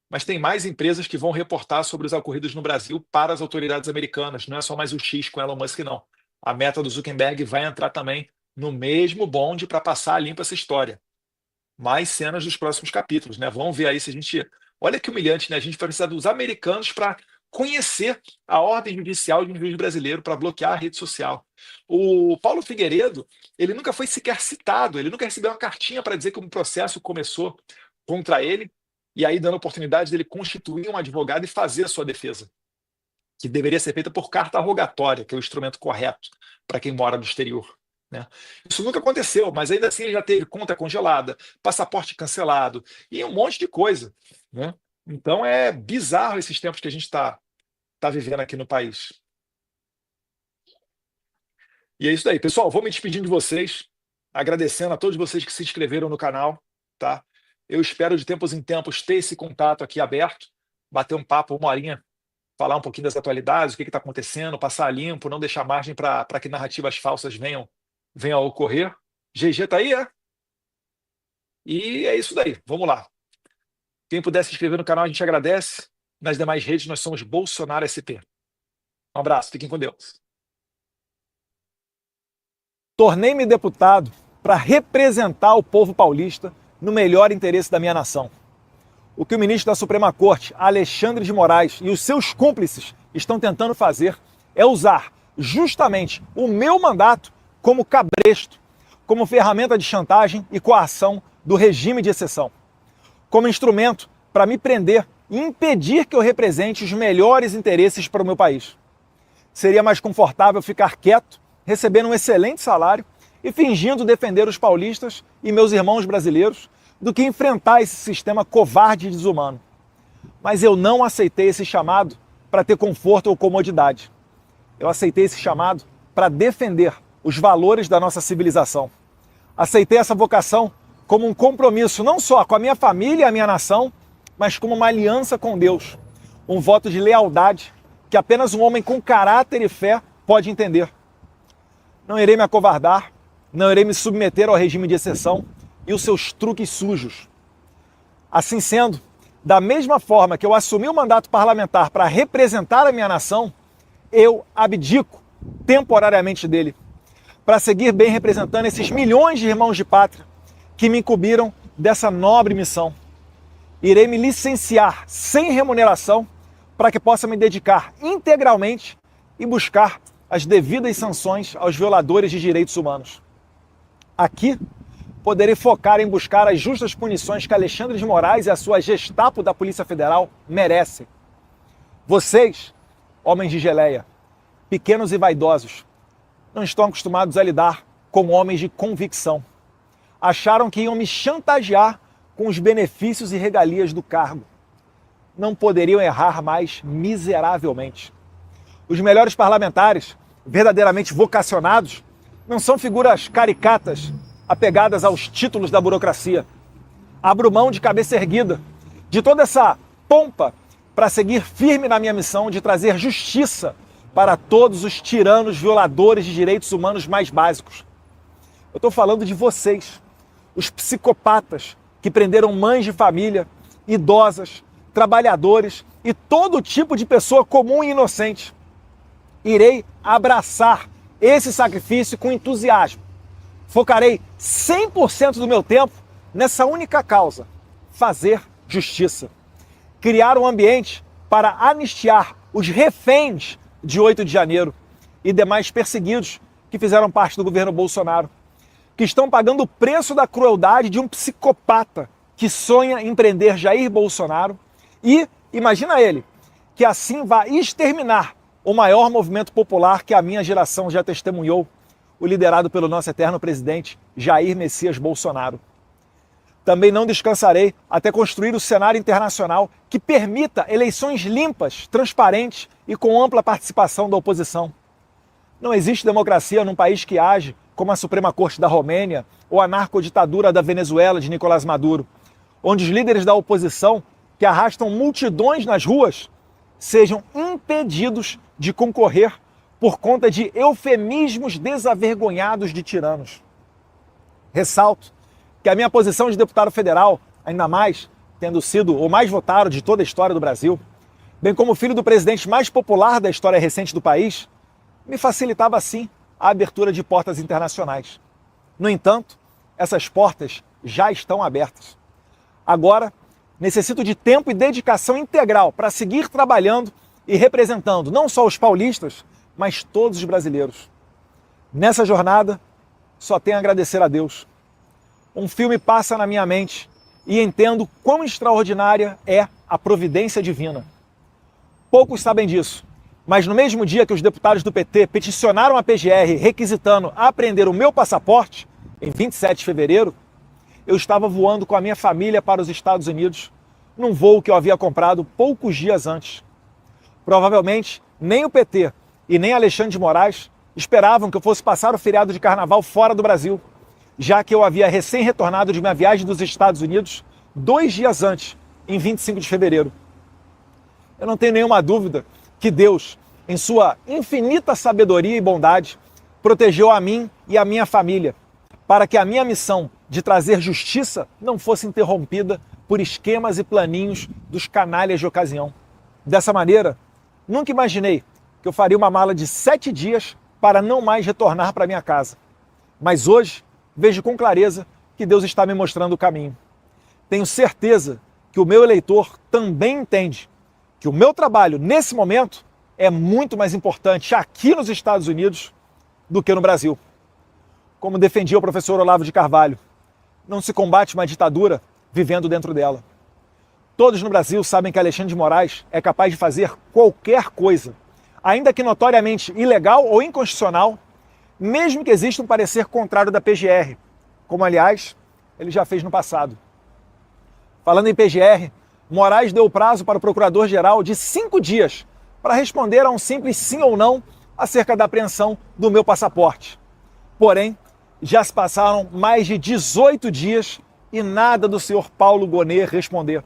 Mas tem mais empresas que vão reportar sobre os ocorridos no Brasil para as autoridades americanas. Não é só mais o X com Elon Musk, não. A Meta do Zuckerberg vai entrar também no mesmo bonde para passar a limpo essa história. Mais cenas dos próximos capítulos, né? Vamos ver aí se a gente. Olha que humilhante, né? A gente vai precisar dos americanos para conhecer a ordem judicial de um juiz brasileiro para bloquear a rede social. O Paulo Figueiredo, ele nunca foi sequer citado, ele nunca recebeu uma cartinha para dizer que um processo começou contra ele, e aí dando a oportunidade dele constituir um advogado e fazer a sua defesa, que deveria ser feita por carta rogatória, que é o instrumento correto para quem mora no exterior, né? Isso nunca aconteceu, mas ainda assim ele já teve conta congelada, passaporte cancelado e um monte de coisa, né? Então é bizarro esses tempos que a gente tá vivendo aqui no país. E é isso daí. Pessoal, vou me despedindo de vocês, agradecendo a todos vocês que se inscreveram no canal, tá? Eu espero de tempos em tempos ter esse contato aqui aberto, bater um papo, 1 horinha, falar um pouquinho das atualidades, o que está acontecendo, passar limpo, não deixar margem para que narrativas falsas venham a ocorrer. GG tá aí, é? E é isso daí. Vamos lá. Quem puder se inscrever no canal, a gente agradece. Nas demais redes, nós somos Bolsonaro SP. Um abraço, fiquem com Deus. Tornei-me deputado para representar o povo paulista no melhor interesse da minha nação. O que o ministro da Suprema Corte, Alexandre de Moraes, e os seus cúmplices estão tentando fazer é usar justamente o meu mandato como cabresto, como ferramenta de chantagem e coação do regime de exceção, como instrumento para me prender e impedir que eu represente os melhores interesses para o meu país. Seria mais confortável ficar quieto, recebendo um excelente salário e fingindo defender os paulistas e meus irmãos brasileiros do que enfrentar esse sistema covarde e desumano. Mas eu não aceitei esse chamado para ter conforto ou comodidade. Eu aceitei esse chamado para defender os valores da nossa civilização. Aceitei essa vocação como um compromisso não só com a minha família e a minha nação, mas como uma aliança com Deus, um voto de lealdade que apenas um homem com caráter e fé pode entender. Não irei me acovardar, não irei me submeter ao regime de exceção e os seus truques sujos. Assim sendo, da mesma forma que eu assumi o mandato parlamentar para representar a minha nação, eu abdico temporariamente dele, para seguir bem representando esses milhões de irmãos de pátria que me incumbiram dessa nobre missão. Irei me licenciar sem remuneração para que possa me dedicar integralmente e buscar as devidas sanções aos violadores de direitos humanos. Aqui, poderei focar em buscar as justas punições que Alexandre de Moraes e a sua Gestapo da Polícia Federal merecem. Vocês, homens de geleia, pequenos e vaidosos, não estão acostumados a lidar com homens de convicção. Acharam que iam me chantagear com os benefícios e regalias do cargo. Não poderiam errar mais miseravelmente. Os melhores parlamentares, verdadeiramente vocacionados, não são figuras caricatas apegadas aos títulos da burocracia. Abro mão de cabeça erguida, de toda essa pompa, para seguir firme na minha missão de trazer justiça para todos os tiranos violadores de direitos humanos mais básicos. Eu estou falando de vocês, os psicopatas que prenderam mães de família, idosas, trabalhadores e todo tipo de pessoa comum e inocente. Irei abraçar esse sacrifício com entusiasmo. Focarei 100% do meu tempo nessa única causa: fazer justiça. Criar um ambiente para anistiar os reféns de 8 de janeiro e demais perseguidos que fizeram parte do governo Bolsonaro, que estão pagando o preço da crueldade de um psicopata que sonha em prender Jair Bolsonaro e, imagina ele, que assim vai exterminar o maior movimento popular que a minha geração já testemunhou, o liderado pelo nosso eterno presidente Jair Messias Bolsonaro. Também não descansarei até construir o cenário internacional que permita eleições limpas, transparentes e com ampla participação da oposição. Não existe democracia num país que age como a Suprema Corte da Romênia ou a narcoditadura da Venezuela de Nicolás Maduro, onde os líderes da oposição, que arrastam multidões nas ruas, sejam impedidos de concorrer por conta de eufemismos desavergonhados de tiranos. Ressalto que a minha posição de deputado federal, ainda mais tendo sido o mais votado de toda a história do Brasil, bem como filho do presidente mais popular da história recente do país, me facilitava sim a abertura de portas internacionais. No entanto, essas portas já estão abertas. Agora, necessito de tempo e dedicação integral para seguir trabalhando e representando não só os paulistas, mas todos os brasileiros. Nessa jornada, só tenho a agradecer a Deus. Um filme passa na minha mente e entendo quão extraordinária é a providência divina. Poucos sabem disso, mas no mesmo dia que os deputados do PT peticionaram a PGR requisitando apreender o meu passaporte, em 27 de fevereiro, eu estava voando com a minha família para os Estados Unidos, num voo que eu havia comprado poucos dias antes. Provavelmente, nem o PT e nem Alexandre de Moraes esperavam que eu fosse passar o feriado de carnaval fora do Brasil, já que eu havia recém-retornado de minha viagem dos Estados Unidos 2 dias antes, em 25 de fevereiro. Eu não tenho nenhuma dúvida que Deus, em sua infinita sabedoria e bondade, protegeu a mim e a minha família, para que a minha missão de trazer justiça não fosse interrompida por esquemas e planinhos dos canalhas de ocasião. Dessa maneira, nunca imaginei que eu faria uma mala de 7 dias para não mais retornar para minha casa. Mas hoje, vejo com clareza que Deus está me mostrando o caminho. Tenho certeza que o meu eleitor também entende que o meu trabalho, nesse momento, é muito mais importante aqui nos Estados Unidos do que no Brasil. Como defendia o professor Olavo de Carvalho, não se combate uma ditadura vivendo dentro dela. Todos no Brasil sabem que Alexandre de Moraes é capaz de fazer qualquer coisa, ainda que notoriamente ilegal ou inconstitucional, mesmo que exista um parecer contrário da PGR, como, aliás, ele já fez no passado. Falando em PGR, Moraes deu prazo para o procurador-geral de 5 dias para responder a um simples sim ou não acerca da apreensão do meu passaporte. Porém, já se passaram mais de 18 dias e nada do senhor Paulo Gonet responder.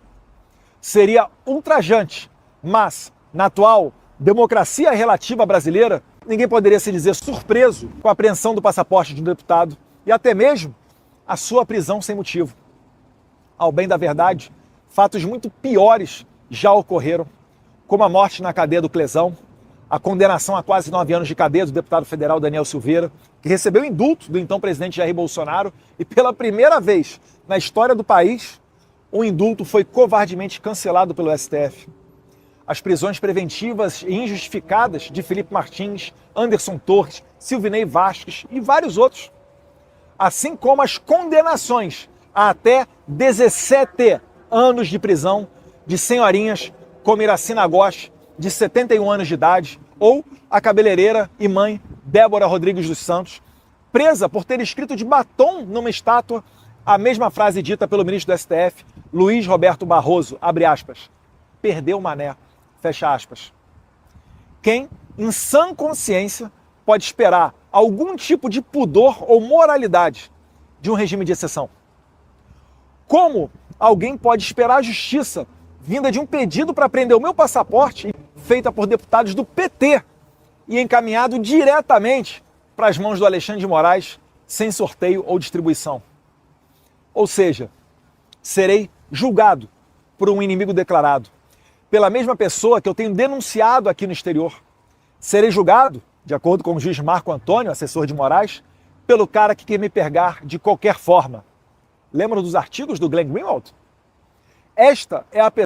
Seria ultrajante, mas, na atual democracia relativa brasileira, ninguém poderia se dizer surpreso com a apreensão do passaporte de um deputado e até mesmo a sua prisão sem motivo. Ao bem da verdade, fatos muito piores já ocorreram, como a morte na cadeia do Clesão, a condenação a quase 9 anos de cadeia do deputado federal Daniel Silveira, que recebeu indulto do então presidente Jair Bolsonaro e pela primeira vez na história do país, o indulto foi covardemente cancelado pelo STF. As prisões preventivas e injustificadas de Felipe Martins, Anderson Torres, Silvinei Vasquez e vários outros. Assim como as condenações a até 17 anos de prisão de senhorinhas como Iracina Gosch, de 71 anos de idade, ou a cabeleireira e mãe Débora Rodrigues dos Santos, presa por ter escrito de batom numa estátua a mesma frase dita pelo ministro do STF, Luiz Roberto Barroso, abre aspas, perdeu o mané, fecha aspas. Quem, em sã consciência, pode esperar algum tipo de pudor ou moralidade de um regime de exceção? Como alguém pode esperar justiça vinda de um pedido para prender o meu passaporte feita por deputados do PT e encaminhado diretamente para as mãos do Alexandre de Moraes sem sorteio ou distribuição? Ou seja, serei julgado por um inimigo declarado, pela mesma pessoa que eu tenho denunciado aqui no exterior. Serei julgado, de acordo com o juiz Marco Antônio, assessor de Moraes, pelo cara que quer me pegar de qualquer forma. Lembram dos artigos do Glenn Greenwald? Esta é a